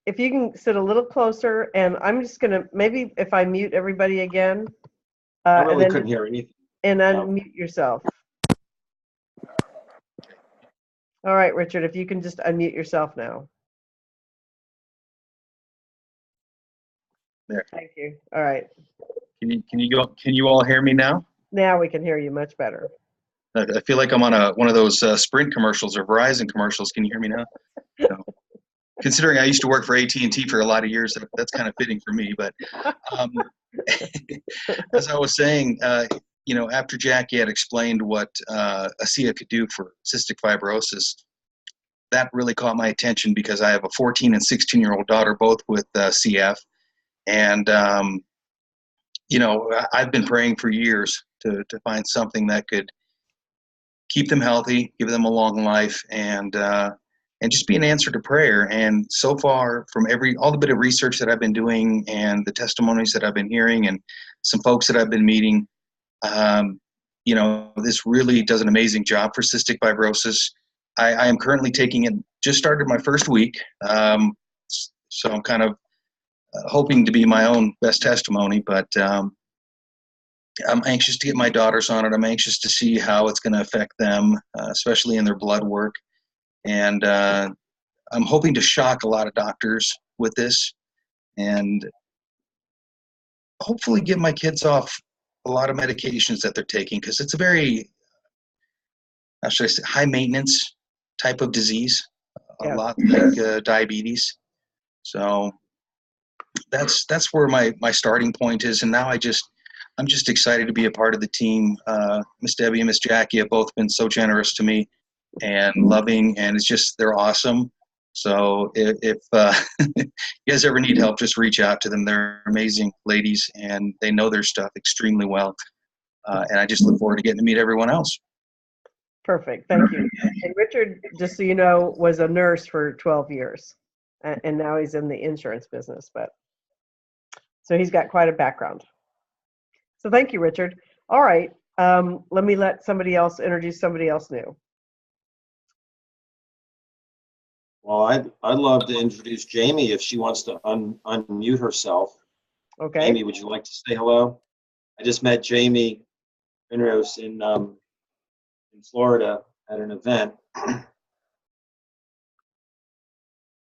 If you can sit a little closer, and I'm just gonna, maybe if I mute everybody again. I really and then, couldn't hear anything. And unmute yourself. All right, Richard, if you can just unmute yourself now. There. Thank you. All right. Can you all hear me now? Now we can hear you much better. I feel like I'm on one of those Sprint commercials or Verizon commercials. Can you hear me now? No. Considering I used to work for AT&T for a lot of years, that's kind of fitting for me. But as I was saying, after Jackie had explained what ASEA could do for cystic fibrosis, that really caught my attention because I have a 14 and 16-year-old daughter, both with CF. And, I've been praying for years to find something that could keep them healthy, give them a long life, and just be an answer to prayer. And so far, from all the bit of research that I've been doing and the testimonies that I've been hearing and some folks that I've been meeting, this really does an amazing job for cystic fibrosis. I am currently taking it, just started my first week, so I'm kind of hoping to be my own best testimony, but I'm anxious to get my daughters on it. I'm anxious to see how it's going to affect them, especially in their blood work. And I'm hoping to shock a lot of doctors with this and hopefully get my kids off a lot of medications that they're taking, because it's a very, how should I say, high maintenance type of disease, a lot like diabetes. So that's where my starting point is. And now I'm just excited to be a part of the team. Miss Debbie and Miss Jackie have both been so generous to me and loving, and they're awesome. So if you guys ever need help, just reach out to them. They're amazing ladies, and they know their stuff extremely well. And I just look forward to getting to meet everyone else. Perfect. Thank you. And Richard, just so you know, was a nurse for 12 years, and now he's in the insurance business. So he's got quite a background. So thank you, Richard. All right. Let me let somebody else introduce somebody else new. Well, I'd love to introduce Jamie if she wants to unmute herself. Okay. Jamie, would you like to say hello? I just met Jamie Penrose in Florida at an event. I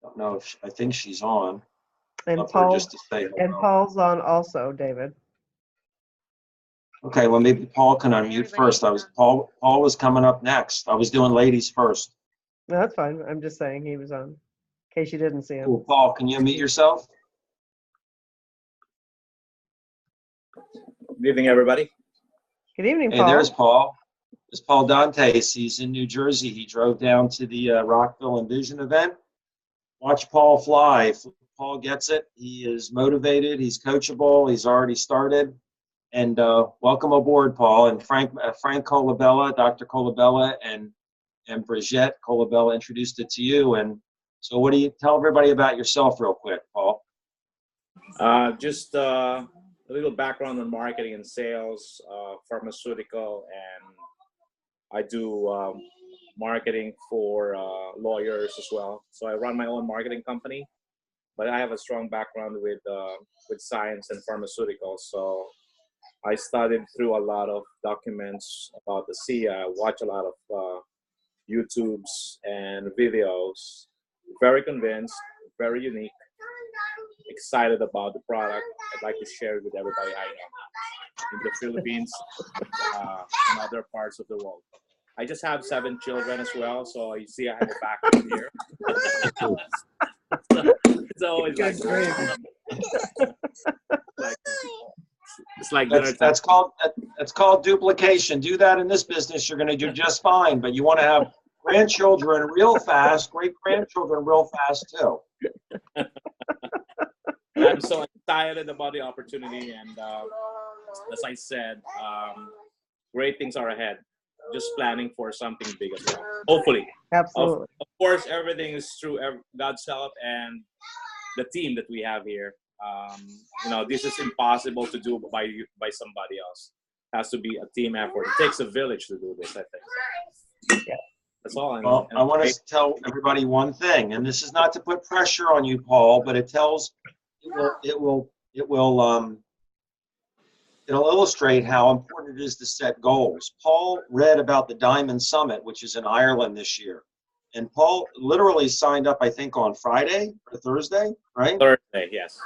don't know if I think she's on. And just to say hello. And Paul's on also, David. Okay, well maybe Paul can unmute first. Paul was coming up next. I was doing ladies first. No, that's fine. I'm just saying he was on, in case you didn't see him. Cool. Paul, can you unmute yourself? Good evening, everybody. Good evening, Paul. Hey, there's Paul. There's Paul Dantes. He's in New Jersey. He drove down to the Rockville Envision event. Watch Paul fly. Paul gets it. He is motivated. He's coachable. He's already started. And welcome aboard, Paul. And Frank Colabella, Dr. Colabella, and Brigitte Colabella introduced it to you. And so what do you tell everybody about yourself real quick, Paul? Just a little background on marketing and sales, pharmaceutical, and I do marketing for lawyers as well. So I run my own marketing company, but I have a strong background with science and pharmaceuticals. So I studied through a lot of documents about the ASEA. I watch a lot of YouTubes and videos. Very convinced, very unique, excited about the product. I'd like to share it with everybody I know in the Philippines and other parts of the world. I just have 7 children as well, so you see I have a background here. It's always it's like that's called duplication. Do that in this business, you're going to do just fine. But you want to have grandchildren real fast, great grandchildren real fast too. I'm so excited about the opportunity, and as I said, great things are ahead. Just planning for something big as well. Hopefully. Absolutely. Of course, everything is through God's help and the team that we have here. This is impossible to do by somebody else. It has to be a team effort. It takes a village to do this, I think. Yeah. That's all. Well, I want to tell everybody one thing, and this is not to put pressure on you, Paul, but it'll illustrate how important it is to set goals. Paul read about the Diamond Summit, which is in Ireland this year. And Paul literally signed up, I think, on Friday or Thursday, right? Thursday, yes.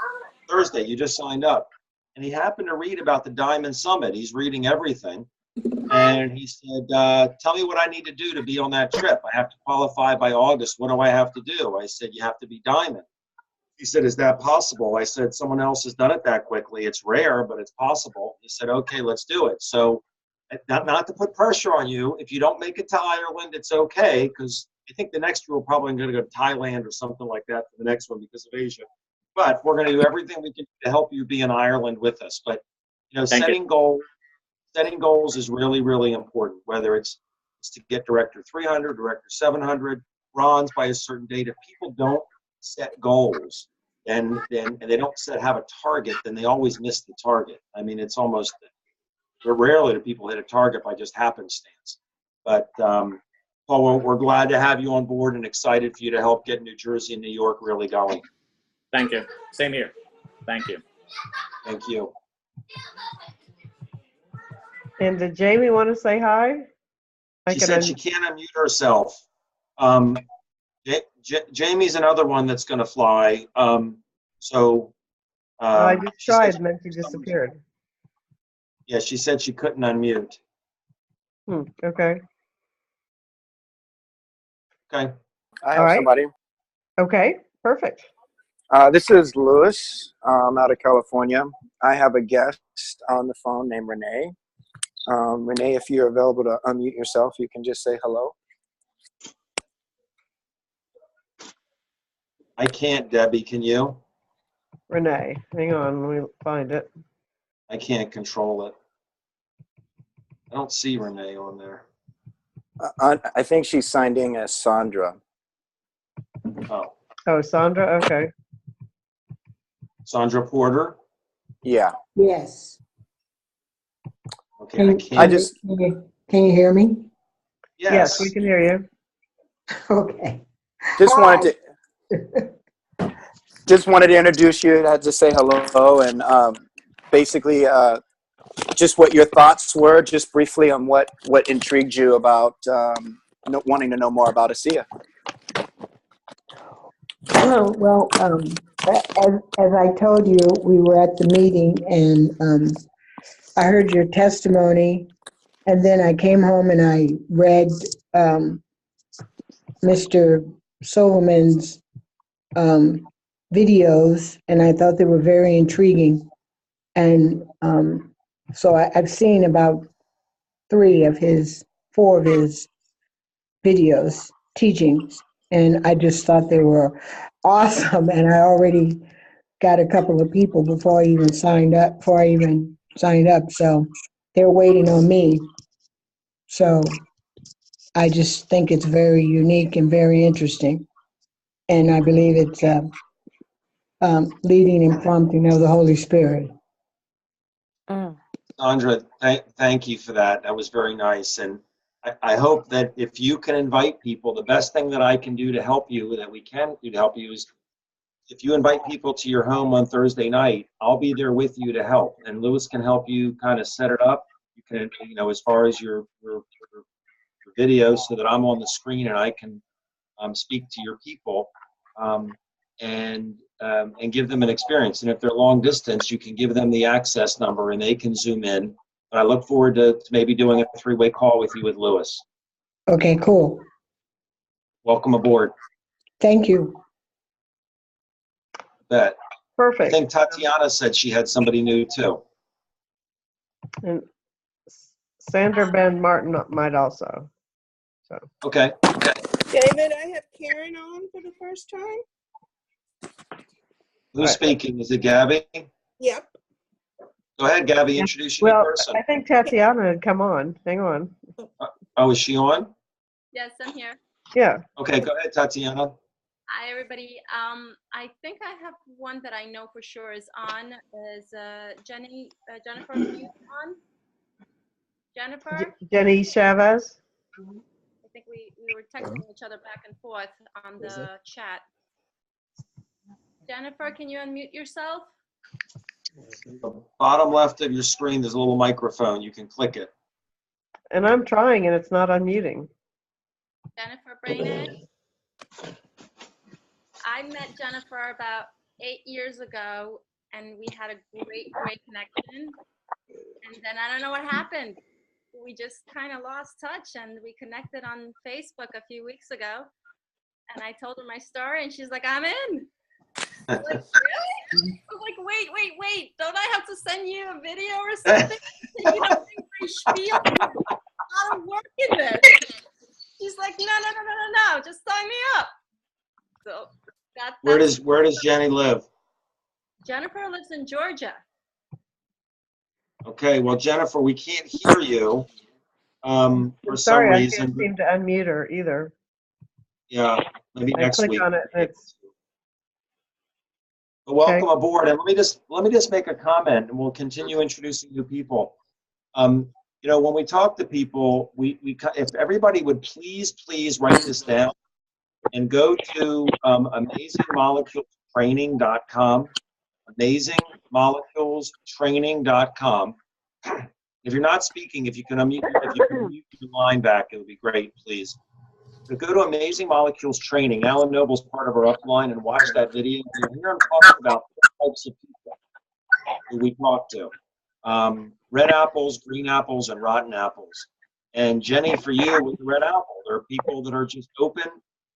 Thursday, you just signed up. And he happened to read about the Diamond Summit. He's reading everything. And he said, tell me what I need to do to be on that trip. I have to qualify by August. What do I have to do? I said, you have to be Diamond. He said, is that possible? I said, someone else has done it that quickly. It's rare, but it's possible. He said, okay, let's do it. So not to put pressure on you. If you don't make it to Ireland, it's okay, because I think the next year we're probably going to go to Thailand or something like that for the next one because of Asia. But we're going to do everything we can to help you be in Ireland with us. But, setting goals is really, really important, whether it's to get Director 300, Director 700, bronze by a certain date. If people don't set goals and they don't have a target, then they always miss the target. I mean, it's almost rarely do people hit a target by just happenstance. But Paul, we're glad to have you on board and excited for you to help get New Jersey and New York really going. Thank you. Same here. Thank you. Thank you. And did Jamie want to say hi? She said she can't unmute herself. Jamie's another one that's going to fly. I just tried and then she disappeared. Yeah, she said she couldn't unmute. Okay. Okay. I have somebody. Okay, perfect. This is Lewis out of California. I have a guest on the phone named Renee. Renee, if you're available to unmute yourself, you can just say hello. I can't, Debbie. Can you? Renee, hang on, let me find it. I can't control it. I don't see Renee on there. I think she's signed in as Sandra. Oh, Sandra, okay. Sandra Porter? Yeah. Yes. Okay, Can you hear me? Yes, we can hear you. Okay. Just wanted to introduce you, had to say hello, and basically just what your thoughts were, just briefly on what intrigued you about wanting to know more about ASEA. Oh, well, as I told you, we were at the meeting, and I heard your testimony, and then I came home and I read Mr. Solomon's videos, and I thought they were very intriguing. And so I've seen about 4 of his videos, teachings, and I just thought they were awesome. And I already got a couple of people before I even signed up. So they're waiting on me. So I just think it's very unique and very interesting. And I believe it's leading and prompting of the Holy Spirit. Sandra, thank you for that. That was very nice. And I hope that if you can invite people, the best thing that I can do to help you, that we can do to help you, is if you invite people to your home on Thursday night, I'll be there with you to help. And Lewis can help you kind of set it up. You can, as far as your video, so that I'm on the screen and I can speak to your people and give them an experience. And if they're long distance, you can give them the access number and they can zoom in. But I look forward to maybe doing a 3-way call with you with Lewis. Okay, cool. Welcome aboard. Thank you. Bet. Perfect. I think Tatiana said she had somebody new too. And Sandra Ben Martin might also. So. Okay. David, I have Karen on for the first time. Who's speaking? Is it Gabby? Yep. Go ahead, Gabby. Introduce your new Well, person. I think Tatiana had come on. Hang on. Oh, is she on? Yes, I'm here. Yeah. Okay, go ahead, Tatiana. Hi, everybody. I think I have one that I know for sure is on. Is Jennifer mute on? Jennifer? Jenny Chavez. I think we were texting each other back and forth on the chat. Jennifer, can you unmute yourself? The bottom left of your screen, there's a little microphone. You can click it. And I'm trying, and it's not unmuting. Jennifer Brainerd. I met Jennifer about 8 years ago, and we had a great connection. And then I don't know what happened. We just kind of lost touch, and we connected on Facebook a few weeks ago. And I told her my story, and she's like, I'm in. I was like, really? I was like, wait. Don't I have to send you a video or something? You know, my spiel, how to work in this. She's like, no, just sign me up. So Where does Jenny live? Jennifer lives in Georgia. Okay, well, Jennifer, we can't hear you for some I reason. can't seem to unmute her either. Yeah, maybe I next click week. on it, and it's But welcome aboard, and let me just make a comment, and we'll continue introducing new people. You know, when we talk to people, if everybody would please write this down and go to amazingmoleculestraining.com, amazingmoleculestraining.com. If you're not speaking, if you can mute your line back, it would be great, please. So go to Amazing Molecules Training. Alan Noble's part of our upline, and watch that video. You'll hear him talk about the types of people who we talk to. Red apples, green apples, and rotten apples. And Jenny, for you, with the red apple, there are people that are just open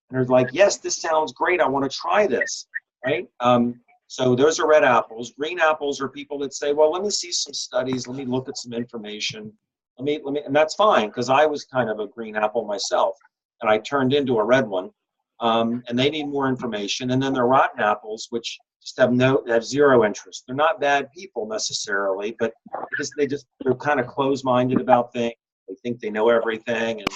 and are like, yes, this sounds great. I want to try this, right? So those are red apples. Green apples are people that say, well, let me see some studies. Let me look at some information. Let me, and that's fine, because I was kind of a green apple myself, and I turned into a red one. And they need more information. And then there are rotten apples, which just have zero interest. They're not bad people necessarily, but they're kind of closed-minded about things. They think they know everything, and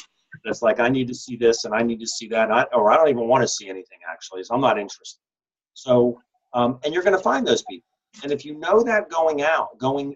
it's like, I need to see this and I need to see that, or I don't even want to see anything actually, so I'm not interested. So, and you're going to find those people. And if you know that going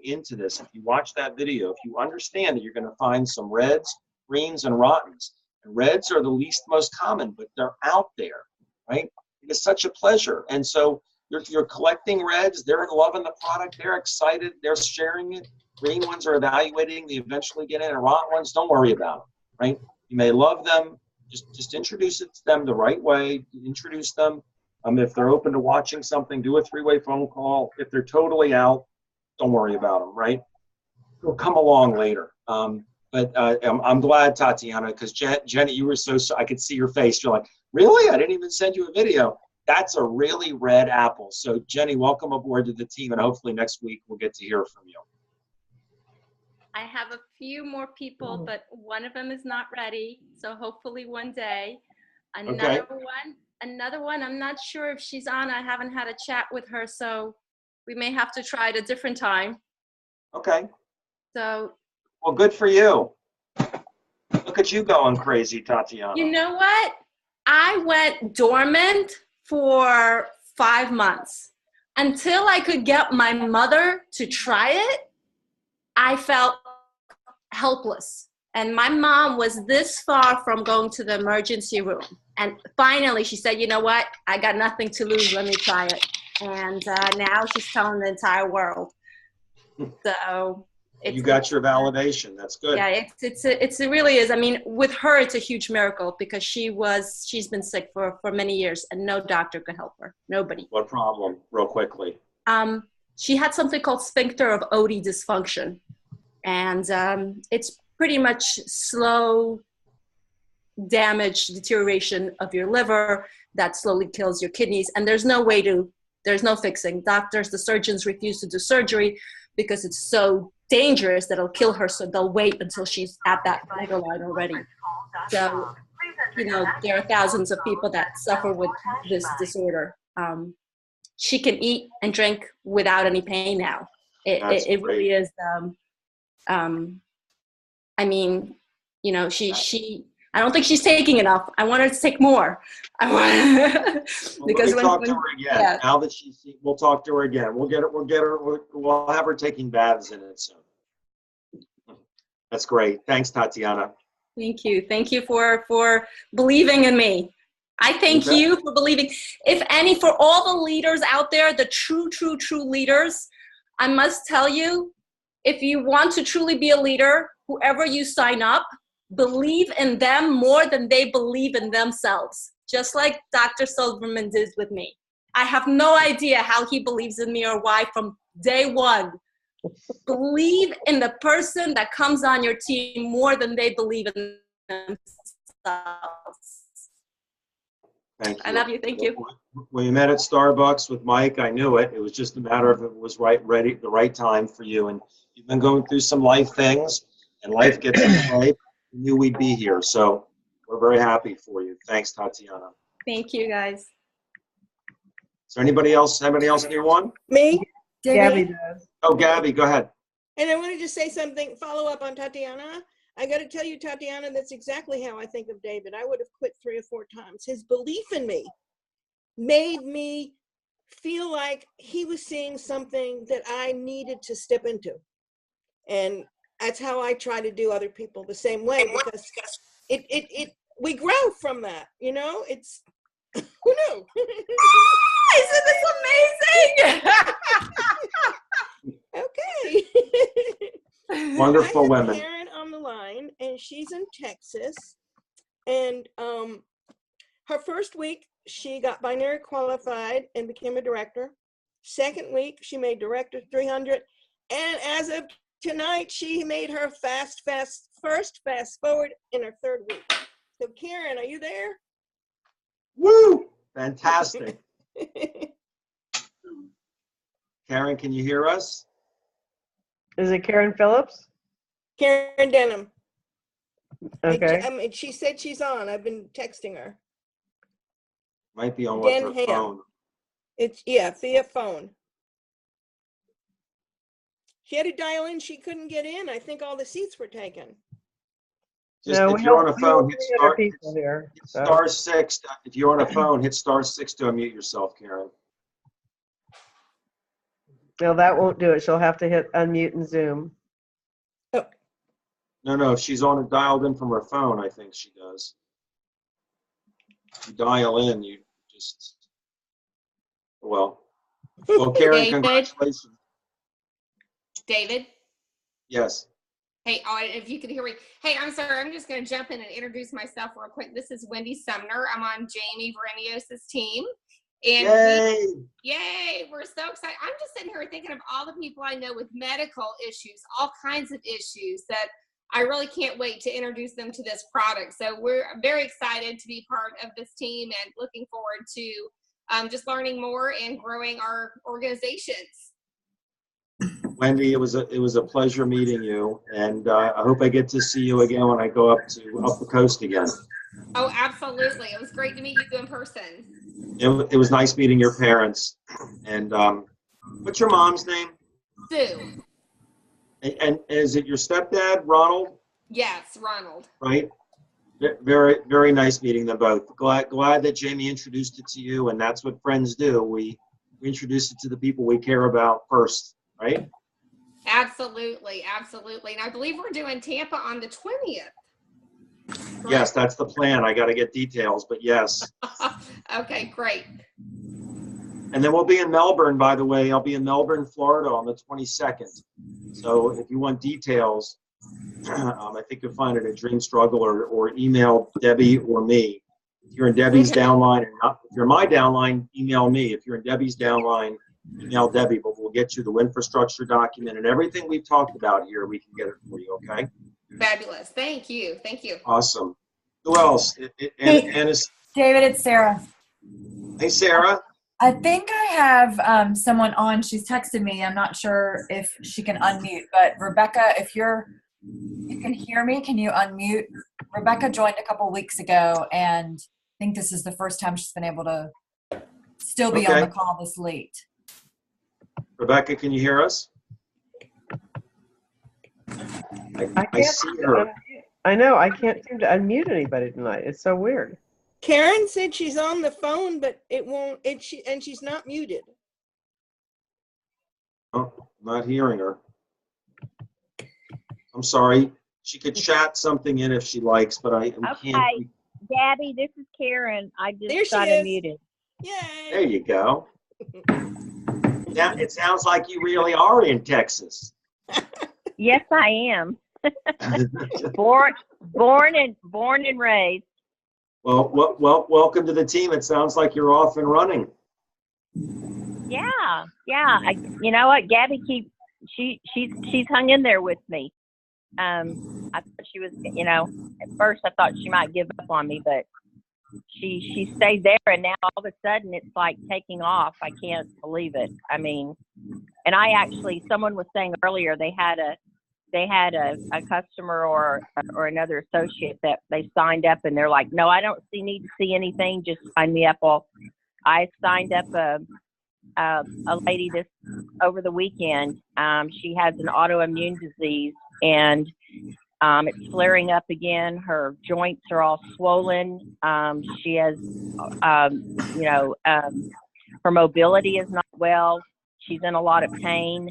into this, if you watch that video, if you understand that you're going to find some reds, greens, and rottens. And reds are the most common, but they're out there, right? It is such a pleasure. And so you're collecting reds, they're loving the product, they're excited, they're sharing it. Green ones are evaluating, they eventually get in, and rotten ones, don't worry about them, right? You may love them, just introduce it to them the right way, introduce them. If they're open to watching something, do a 3-way phone call. If they're totally out, don't worry about them, right? They'll come along later. But I'm glad, Tatiana, because Jenny, you were so I could see your face. You're like, really? I didn't even send you a video. That's a really red apple. So Jenny, welcome aboard to the team, and hopefully next week we'll get to hear from you. I have a few more people, but one of them is not ready. So hopefully one day. Another one, I'm not sure if she's on. I haven't had a chat with her, so we may have to try at a different time. Okay. So. Well, good for you. Look at you going crazy, Tatiana. You know what? I went dormant for 5 months. Until I could get my mother to try it, I felt helpless. And my mom was this far from going to the emergency room. And finally she said, you know what? I got nothing to lose. Let me try it. And now she's telling the entire world. So you got your validation. That's good. Yeah, it really is. I mean, with her, it's a huge miracle because she's been sick for many years and no doctor could help her. Nobody. What problem? Real quickly. She had something called sphincter of Oddi dysfunction. And it's pretty much slow damage, deterioration of your liver that slowly kills your kidneys. And there's no fixing. The surgeons refuse to do surgery because it's so dangerous that it'll kill her. So they'll wait until she's at that borderline already. So, there are thousands of people that suffer with this disorder. she can eat and drink without any pain now. It really is. I mean, you know, I don't think she's taking enough. I want her to take more. Because talk to her again. Yeah. Now that we'll talk to her again. We'll have her taking baths in it soon. That's great. Thanks, Tatiana. Thank you. Thank you for believing in me. I thank you for believing. If any, for all the leaders out there, the true leaders, I must tell you, if you want to truly be a leader, whoever you sign up, believe in them more than they believe in themselves. Just like Dr. Silverman did with me. I have no idea how he believes in me or why from day one. Believe in the person that comes on your team more than they believe in themselves. Thank you. I love you. Thank you. When you met at Starbucks with Mike, I knew it. It was just a matter of it was the right time for you. And you've been going through some life things, and life gets in the way. We knew we'd be here, so we're very happy for you. Thanks, Tatiana. Thank you, guys. Is there anybody else near one? Me? Gabby does. Oh, Gabby, go ahead. And I wanted to say something, follow up on Tatiana. I got to tell you, Tatiana, that's exactly how I think of David. I would have quit 3 or 4 times. His belief in me made me feel like he was seeing something that I needed to step into. And that's how I try to do other people the same way, because we grow from that, you know? It's, who knew? Isn't this amazing? Okay. Wonderful women. Karen on the line, and she's in Texas. And her first week, she got binary qualified and became a director. Second week, she made director 300. And as of tonight, she made her first fast forward in her 3rd week. So Karen, are you there? Woo! Fantastic. Karen, can you hear us? Is it Karen Phillips? Karen Denham. Okay. I mean, she said she's on. I've been texting her. Might be on with her Denham. phone. It's, yeah, via phone. She had to dial in. She couldn't get in. I think all the seats were taken. Just No, if you're on a phone, hit star 6. If you're on a phone, hit star 6 to unmute yourself, Karen. No, that won't do it. She'll have to hit unmute in Zoom. No, if she's on it dialed in from her phone, I think she does. You dial in, you just, well, Karen, David? congratulations. David? Yes. Hey, if you can hear me. Hey, I'm sorry. I'm just going to jump in and introduce myself real quick. This is Wendy Sumner. I'm on Jamie Verenios' team. And yay, we're so excited. I'm just sitting here thinking of all the people I know with medical issues, all kinds of issues that I really can't wait to introduce them to this product. So we're very excited to be part of this team and looking forward to just learning more and growing our organizations. Wendy, it was a pleasure meeting you, and I hope I get to see you again when I go up the coast again. Oh, absolutely. It was great to meet you in person. It was nice meeting your parents. And what's your mom's name? Sue. And is it your stepdad, Ronald? Yes, Ronald. Right. Very, very nice meeting them both. Glad that Jamie introduced it to you, and that's what friends do. We introduce it to the people we care about first, right? Absolutely, absolutely. And I believe we're doing Tampa on the 20th. Correct? Yes, that's the plan. I got to get details, but yes. Okay, great. And then we'll be in Melbourne, by the way. I'll be in Melbourne, Florida on the 22nd. So if you want details, I think you'll find it at Dream Struggle or email Debbie or me. If you're in Debbie's downline, if you're my downline, email me. If you're in Debbie's downline, email Debbie, but we'll get you the infrastructure document and everything we've talked about here. We can get it for you, okay? Fabulous. Thank you. Thank you. Awesome. Who else? David, it's Sarah. Hey, Sarah. I think I have someone on. She's texted me. I'm not sure if she can unmute, but Rebecca, if you can hear me, can you unmute? Rebecca joined a couple weeks ago, and I think this is the first time she's been able to still be on Okay. the call this late. Rebecca, can you hear us? I I can't see seem to her. unmute. I know, I can't seem to unmute anybody tonight. It's so weird. Karen said she's on the phone, but it won't, and she's not muted. Oh, not hearing her. I'm sorry. She could chat something in if she likes, but we can't. Okay, Gabby, this is Karen. I There just she got is. unmuted. Yay! There you go. Now it sounds like you really are in Texas. Yes, I am. born and raised. Well, welcome to the team. It sounds like you're off and running. Yeah. You know what? Gabby she's hung in there with me. I thought she was, at first I thought she might give up on me, but she stayed there, and now all of a sudden it's like taking off. I can't believe it. I mean, and someone was saying earlier they had a customer or another associate that they signed up, and they're like, no, I don't need to see anything. Just sign me up. Well, I signed up a lady over the weekend. She has an autoimmune disease, and it's flaring up again. Her joints are all swollen. She has, her mobility is not well. She's in a lot of pain.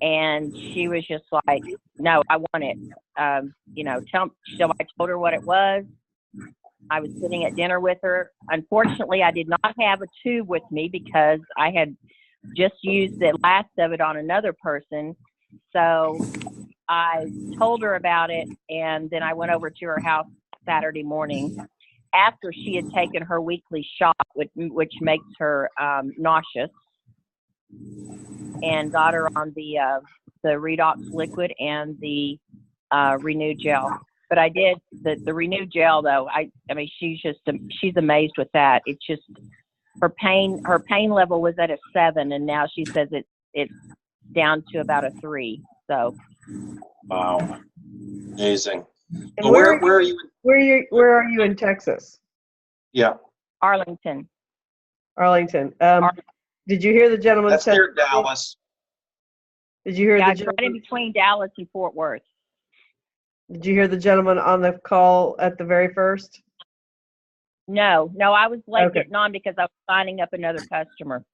And she was just like, no, I want it. So I told her what it was. I was sitting at dinner with her. Unfortunately, I did not have a tube with me because I had just used the last of it on another person. So I told her about it, and then I went over to her house Saturday morning after she had taken her weekly shot, which makes her nauseous, and got her on the Redox liquid and the Renew gel. But I did the Renew gel though. I mean, she's amazed with that. It's just her pain level was at a 7, and now she says it's down to about a 3. So. Wow, amazing. And Well, where are you? Where are you in Texas? Yeah, Arlington. Did you hear the gentleman? That's near Dallas. Did you hear Yeah, the it's right gentleman? in between Dallas and Fort Worth. Did you hear the gentleman on the call at the very first? No, I was late Okay. getting on because I was signing up another customer.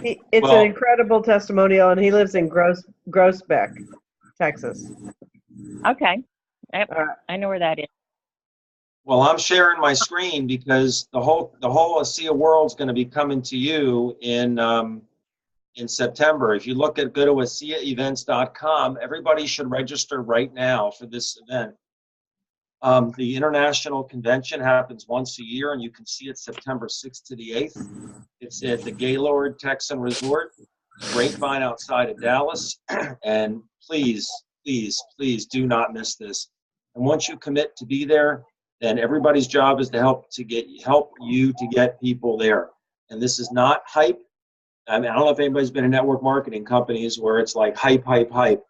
It's an incredible testimonial, and he lives in Groesbeck, Texas. Okay. Yep, I know where that is. Well, I'm sharing my screen because the whole ASEA World's going to be coming to you in September. If you go to ASEAEvents.com, everybody should register right now for this event. The international convention happens once a year, and you can see it September 6th to the 8th. It's at the Gaylord Texan Resort, Grapevine outside of Dallas. And please, please, please do not miss this. And once you commit to be there, then everybody's job is to help you to get people there. And this is not hype. I mean, I don't know if anybody's been in network marketing companies where it's like hype, hype, hype.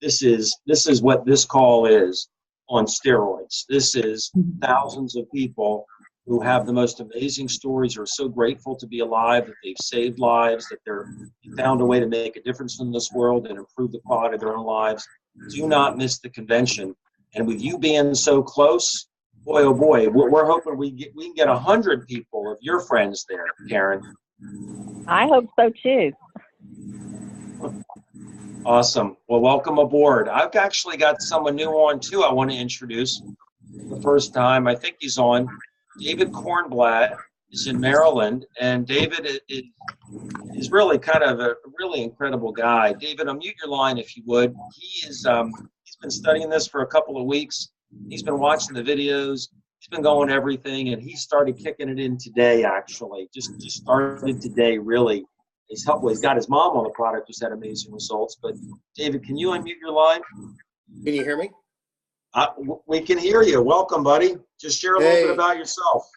This is what this call is on steroids. This is thousands of people who have the most amazing stories, who are so grateful to be alive, that they've saved lives, that they found a way to make a difference in this world and improve the quality of their own lives. Do not miss the convention. And with you being so close, boy, oh boy, we're hoping we can get 100 people of your friends there, Karen. I hope so too. Awesome. Well, welcome aboard. I've actually got someone new on too I want to introduce. The first time, I think he's on. David Kornblatt is in Maryland, and David is really kind of a really incredible guy. David, unmute your line if you would. He's been studying this for a couple of weeks. He's been watching the videos. He's been going everything, and he started kicking it in today, actually. Just started today, really. He's got his mom on the product who's had amazing results. But, David, can you unmute your line? Can you hear me? We can hear you. Welcome, buddy. Just share a little bit about yourself.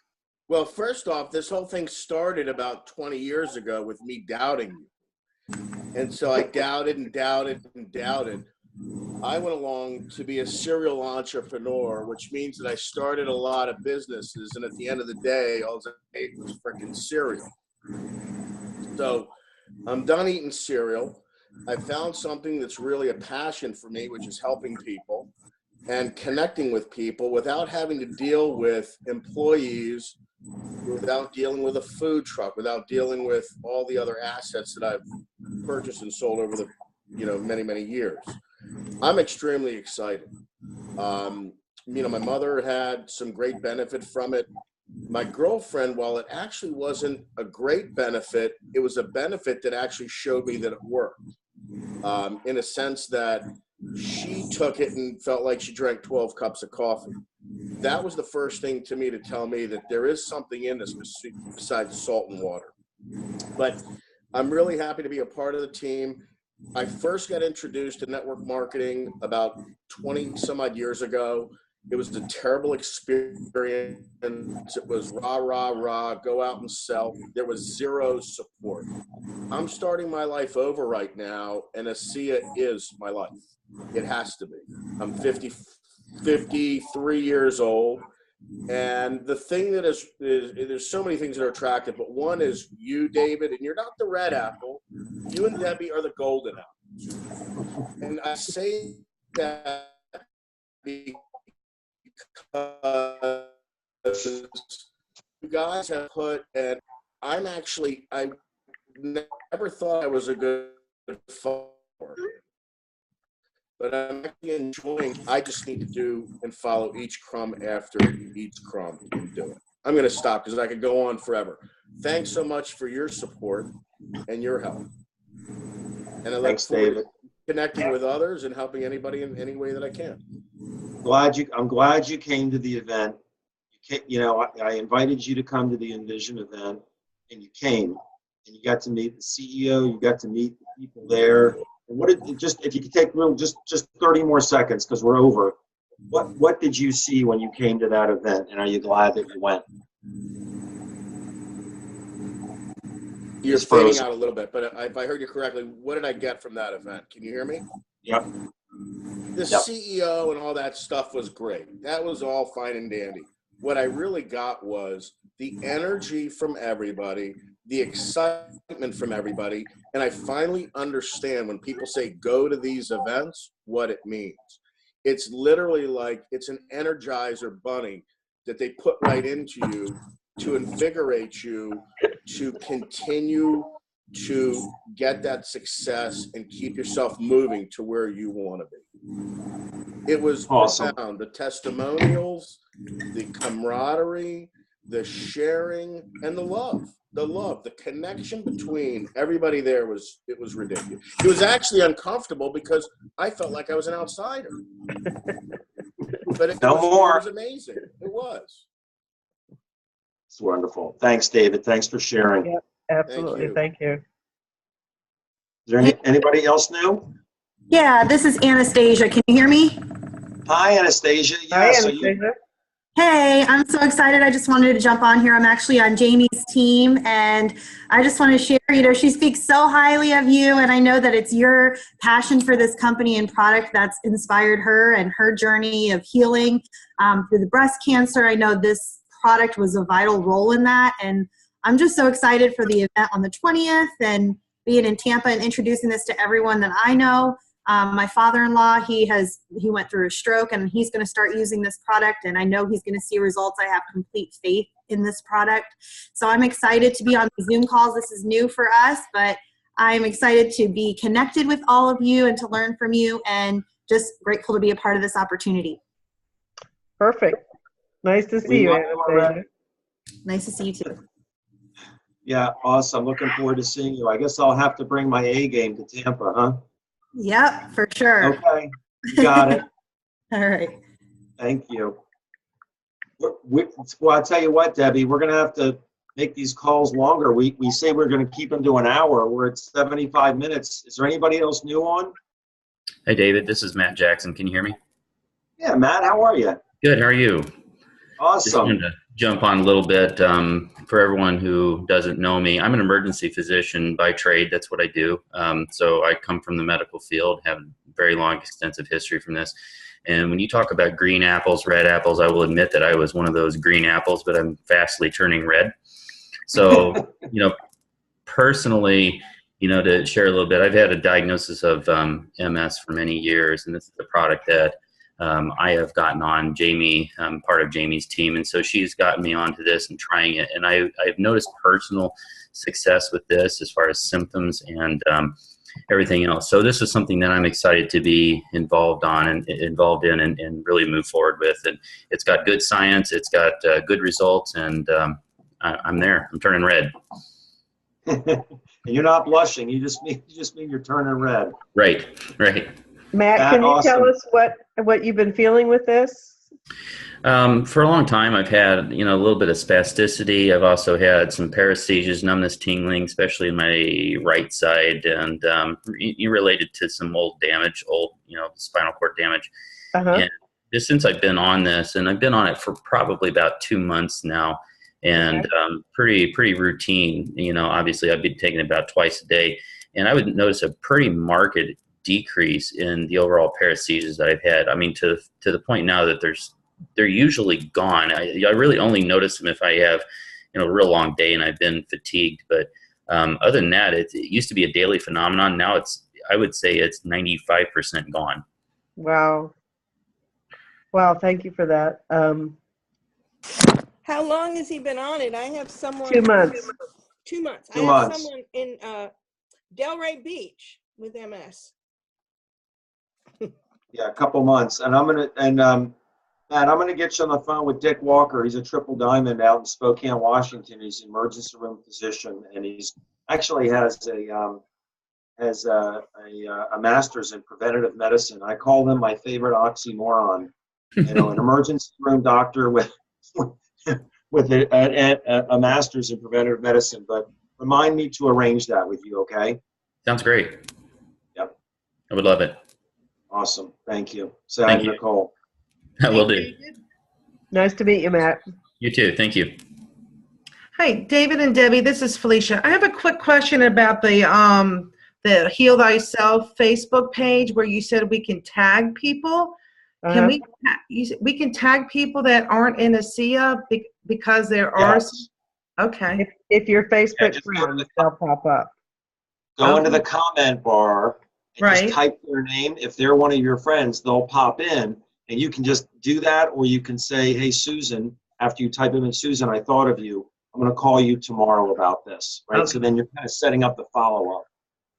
Well, first off, this whole thing started about 20 years ago with me doubting you. And so I doubted and doubted and doubted. I went along to be a serial entrepreneur, which means that I started a lot of businesses, and at the end of the day, all I ate was freaking cereal. So I'm done eating cereal. I found something that's really a passion for me, which is helping people and connecting with people without having to deal with employees, without dealing with a food truck, without dealing with all the other assets that I've purchased and sold over the many, many years. I'm extremely excited. My mother had some great benefit from it. My girlfriend, while it actually wasn't a great benefit, it was a benefit that actually showed me that it worked. In a sense that she took it and felt like she drank 12 cups of coffee. That was the first thing to me to tell me that there is something in this besides salt and water. But I'm really happy to be a part of the team. I first got introduced to network marketing about 20 some odd years ago. It was a terrible experience. It was rah, rah, rah, go out and sell. There was zero support. I'm starting my life over right now, and ASEA is my life. It has to be. I'm 53 years old. And the thing that is there's so many things that are attractive, but one is you, David, and you're not the red apple. You and Debbie are the golden apple. And I say that because you guys have put, and I never thought I was a good farmer. But I'm actually enjoying, I just need to do and follow each crumb after each crumb and do it. I'm going to stop because I could go on forever. Thanks so much for your support and your help. And I look forward to connecting with others and helping anybody in any way that I can. I'm glad you came to the event. I invited you to come to the Envision event, and you came, and you got to meet the CEO. You got to meet the people there. If you could take just 30 more seconds because we're over. What did you see when you came to that event, and are you glad that you went? You're fading out a little bit, but if I heard you correctly, what did I get from that event? Can you hear me? Yep. The CEO and all that stuff was great. That was all fine and dandy. What I really got was the energy from everybody, the excitement from everybody, and I finally understand when people say go to these events, what it means. It's literally like it's an Energizer bunny that they put right into you to invigorate you to continue to get that success and keep yourself moving to where you want to be. It was awesome. Profound. The testimonials, the camaraderie, the sharing, and the love, the connection between everybody there was ridiculous. It was actually uncomfortable because I felt like I was an outsider. But it was amazing. It was. It's wonderful. Thanks, David. Thanks for sharing. Yep, absolutely. Thank you. Is there anybody else new? Yeah, this is Anastasia. Can you hear me? Hi, Anastasia. Yeah, Hi, Anastasia. Hey, I'm so excited. I just wanted to jump on here. I'm actually on Jamie's team, and I just want to share, she speaks so highly of you, and I know that it's your passion for this company and product that's inspired her and her journey of healing through the breast cancer. I know this product was a vital role in that, and I'm just so excited for the event on the 20th and being in Tampa and introducing this to everyone that I know. My father-in-law, he went through a stroke, and he's going to start using this product, and I know he's going to see results. I have complete faith in this product. So I'm excited to be on the Zoom calls. This is new for us, but I'm excited to be connected with all of you and to learn from you, and just grateful to be a part of this opportunity. Perfect. Nice to see you, Anastasia. Nice to see you too. Yeah, awesome. Looking forward to seeing you. I guess I'll have to bring my A game to Tampa, huh? Yep, for sure. Okay, you got it. All right. Thank you. Well, I'll tell you what, Debbie, we're going to have to make these calls longer. We say we're going to keep them to an hour. We're at 75 minutes. Is there anybody else new on? Hey, David, this is Matt Jackson. Can you hear me? Yeah, Matt, how are you? Good. How are you? Awesome. Just wanted to jump on a little bit. For everyone who doesn't know me, I'm an emergency physician by trade. That's what I do. So I come from the medical field, have very long, extensive history from this. And when you talk about green apples, red apples, I will admit that I was one of those green apples, but I'm fastly turning red. So, personally, to share a little bit, I've had a diagnosis of MS for many years, and this is a product that I have gotten on. Jamie, part of Jamie's team, and so she's gotten me onto this and trying it. And I've noticed personal success with this as far as symptoms and everything else. So this is something that I'm excited to be involved in and really move forward with. And it's got good science, it's got good results, and I'm there. I'm turning red. And you're not blushing. You just mean you're turning red. Right. Matt, can you tell us what you've been feeling with this? For a long time, I've had a little bit of spasticity. I've also had some paresthesias, numbness, tingling, especially in my right side, and related to some old spinal cord damage. And just since I've been on this, and I've been on it for probably about 2 months now, and pretty routine. Obviously, I've been taking it about twice a day, and I would notice a pretty marked decrease in the overall paresthesias that I've had. I mean, to the point now that they're usually gone. I really only notice them if I have, a real long day and I've been fatigued. But other than that, it used to be a daily phenomenon. Now I would say it's 95% gone. Wow. Thank you for that. How long has he been on it? I have someone. 2 months. 2 months. 2 I months. have someone in Delray Beach with MS. Yeah, a couple months. And Matt, I'm gonna get you on the phone with Dick Walker. He's a triple diamond out in Spokane, Washington. He's an emergency room physician, and he's actually has a master's in preventative medicine. I call him my favorite oxymoron. An emergency room doctor with a master's in preventative medicine. But remind me to arrange that with you, okay? Sounds great. Yep. I would love it. Awesome. Thank you. Say hi to Nicole. I will do. Nice to meet you, Matt. You too. Thank you. Hi, David and Debbie. This is Felicia. I have a quick question about the Heal Thyself Facebook page where you said we can tag people. Can we can tag people that aren't in ASEA because there are? Okay. If you're Facebook friends, they'll pop up. Go into the comment bar and Right. just type their name. If they're one of your friends, they'll pop in, and you can just do that, or you can say, "Hey, Susan," after you type them in, "Susan, I thought of you. I'm going to call you tomorrow about this." Right? So then you're kind of setting up the follow-up.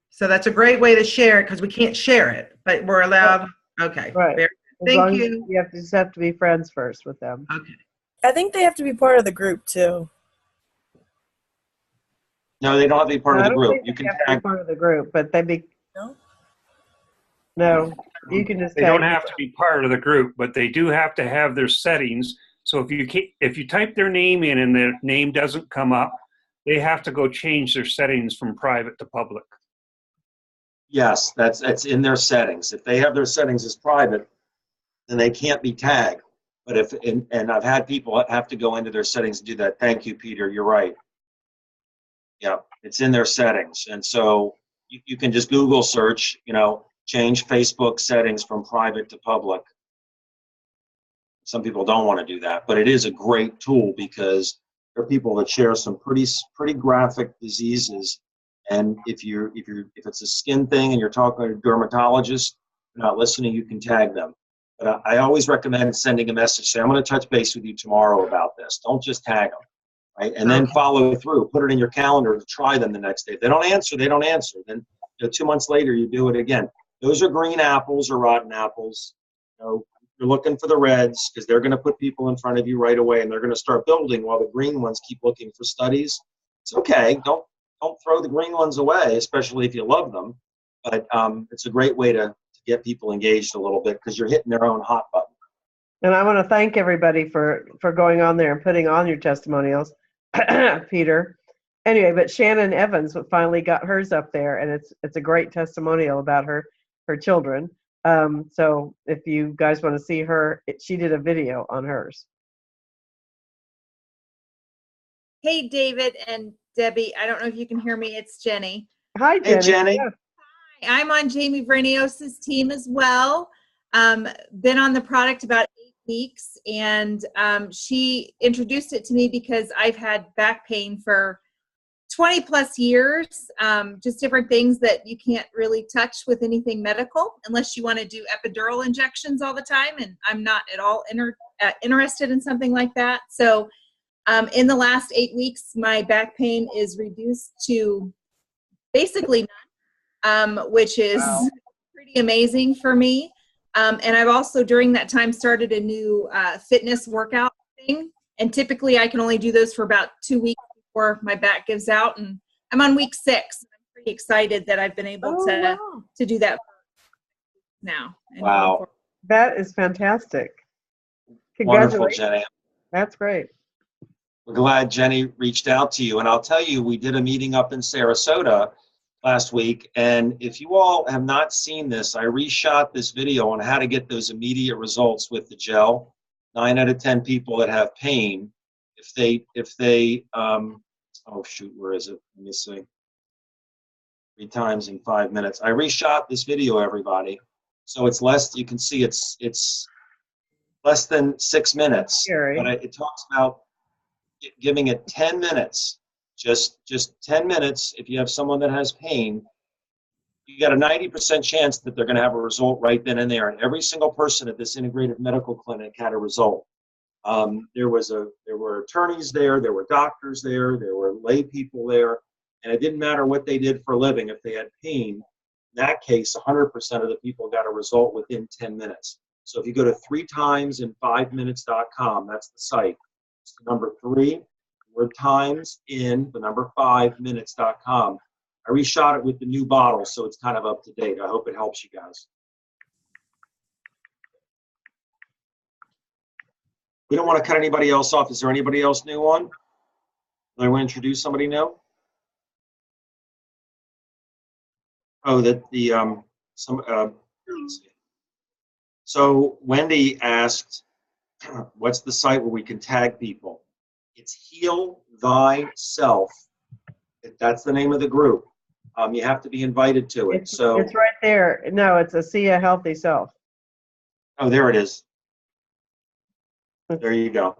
So that's a great way to share it because we can't share it, but we're allowed. Okay. Right. Very- As long Thank as you. You just have to be friends first with them. Okay. I think they have to be part of the group too. No, they don't have to be part of I the don't group. think You they can have to be tag. part of the group, but they be. No, you can just. They don't have to be part of the group, but they do have to have their settings. So if you type their name in and their name doesn't come up, they have to go change their settings from private to public. Yes, that's in their settings. If they have their settings as private, then they can't be tagged. But and I've had people have to go into their settings and do that. Thank you, Peter. You're right. Yeah, it's in their settings. And so you can just Google search, change Facebook settings from private to public. Some people don't want to do that, but it is a great tool because there are people that share some pretty graphic diseases. And if it's a skin thing and you're talking to a dermatologist, you're not listening, you can tag them. But I always recommend sending a message, say, "I'm going to touch base with you tomorrow about this." Don't just tag them, right? And then follow through. Put it in your calendar to try them the next day. If they don't answer, they don't answer. Then 2 months later, you do it again. Those are green apples or rotten apples. You're looking for the reds because they're going to put people in front of you right away, and they're going to start building while the green ones keep looking for studies. It's okay. Don't throw the green ones away, especially if you love them. But it's a great way to get people engaged a little bit because you're hitting their own hot button. And I want to thank everybody for going on there and putting on your testimonials, Peter. Anyway, but Shannon Evans finally got hers up there, and it's a great testimonial about her children. So if you guys want to see her, she did a video on hers. Hey, David and Debbie. I don't know if you can hear me. It's Jenny. Hi, Jenny. Hey, Jenny. Yeah. I'm on Jamie Vernios' team as well. Been on the product about 8 weeks, and she introduced it to me because I've had back pain for 20 plus years, just different things that you can't really touch with anything medical unless you want to do epidural injections all the time, and I'm not at all interested in something like that. So in the last 8 weeks, my back pain is reduced to basically none, which is pretty amazing for me. And I've also, during that time, started a new fitness workout thing. And typically I can only do those for about 2 weeks before my back gives out. And I'm on week 6. I'm pretty excited that I've been able to do that now. Wow. That is fantastic. Wonderful, Congratulations. Jenny. That's great. We're glad Jenny reached out to you. And I'll tell you, we did a meeting up in Sarasota last week. And if you all have not seen this, I reshot this video on how to get those immediate results with the gel. 9 out of 10 people that have pain, if they oh shoot, where is it? Let me see. 3 times in 5 minutes. I reshot this video, everybody. So it's less, you can see it's less than 6 minutes. But it talks about giving it 10 minutes. Just 10 minutes. If you have someone that has pain, you got a 90% chance that they're going to have a result right then and there. And every single person at this integrative medical clinic had a result. There were attorneys there, there were doctors there were lay people there, and it didn't matter what they did for a living. If they had pain, in that case, 100% of the people got a result within 10 minutes. So if you go to 3timesin5minutes.com, that's the site. It's the number 3. Word times in the number 5minutes.com. I reshot it with the new bottle, so it's kind of up to date. I hope it helps you guys. We don't want to cut anybody else off. Is there anybody else new on? Do I want to introduce somebody new? Oh, so Wendy asked, what's the site where we can tag people? It's Heal Thyself. That's the name of the group. You have to be invited to it. It's right there. No, it's See a Healthy Self. Oh, there it is. There you go.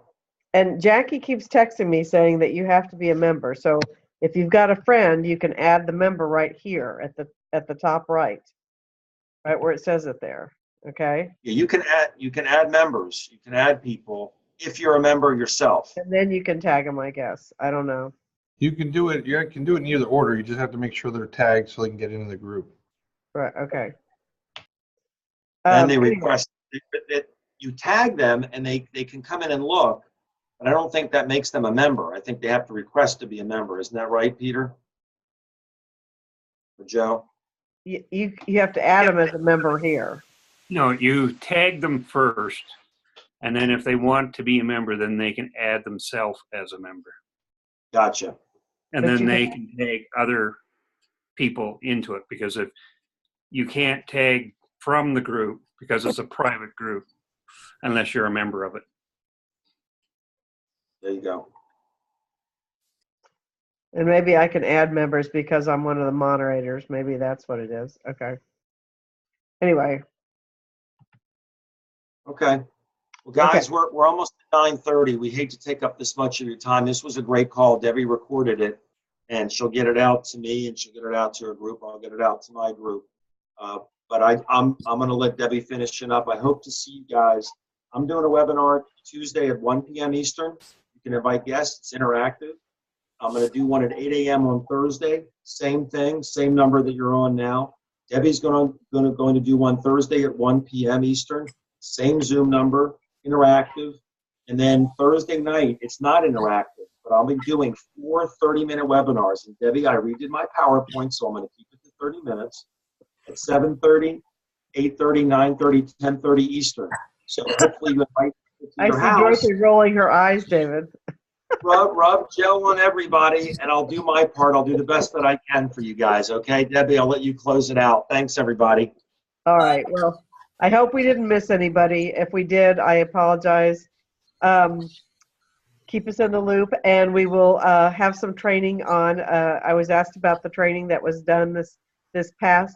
And Jackie keeps texting me saying that you have to be a member. So if you've got a friend, you can add the member right here at the top right where it says it there. Okay. Yeah, you can add members. You can add people if you're a member yourself. And then you can tag them, I guess. I don't know. You can do it. You can do it in either order. You just have to make sure they're tagged so they can get into the group. Right. Okay. And they request that you tag them, and they can come in and look. But I don't think that makes them a member. I think they have to request to be a member. Isn't that right, Peter? Or Joe? You have to add them as a member here. No, you tag them first, and then if they want to be a member, then they can add themselves as a member. Gotcha. And then they can tag other people into it, because if you can't tag from the group because it's a private group unless you're a member of it. There you go. And maybe I can add members because I'm one of the moderators. Maybe that's what it is. Okay. Anyway. Okay. Well, guys, we're almost at 9:30. We hate to take up this much of your time. This was a great call. Debbie recorded it, and she'll get it out to me, and she'll get it out to her group. I'll get it out to my group. But I'm going to let Debbie finish it up. I hope to see you guys. I'm doing a webinar Tuesday at 1 p.m. Eastern. You can invite guests. It's interactive. I'm going to do one at 8 a.m. on Thursday. Same thing, same number that you're on now. Debbie's going to do one Thursday at 1 p.m. Eastern. Same Zoom number, interactive. And then Thursday night, it's not interactive, but I'll be doing 4 30-minute webinars. And Debbie, I redid my PowerPoint, so I'm going to keep it to 30 minutes at 7:30, 8:30, 9:30, 10:30 Eastern. So hopefully you invite people to your house. I see Dorothy rolling her eyes, David. Rub gel on everybody, and I'll do my part. I'll do the best that I can for you guys, okay? Debbie, I'll let you close it out. Thanks, everybody. All right. Well, I hope we didn't miss anybody. If we did, I apologize. Keep us in the loop, and we will have some training on. I was asked about the training that was done this this past,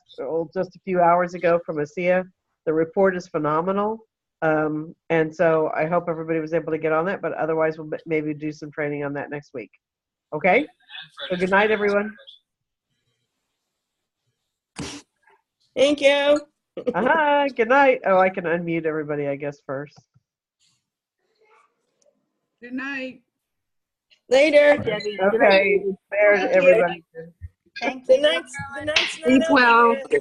just a few hours ago from ASEA. The report is phenomenal. And so I hope everybody was able to get on that, but otherwise we'll maybe do some training on that next week. Okay? So good night, everyone. Thank you. Good night. Oh, I can unmute everybody, I guess, first. Good night. Later. Okay. There's everybody. The night's Sleep well. Okay.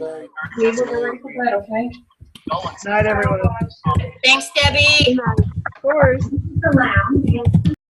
Night, everyone. Thanks, Debbie. Of course.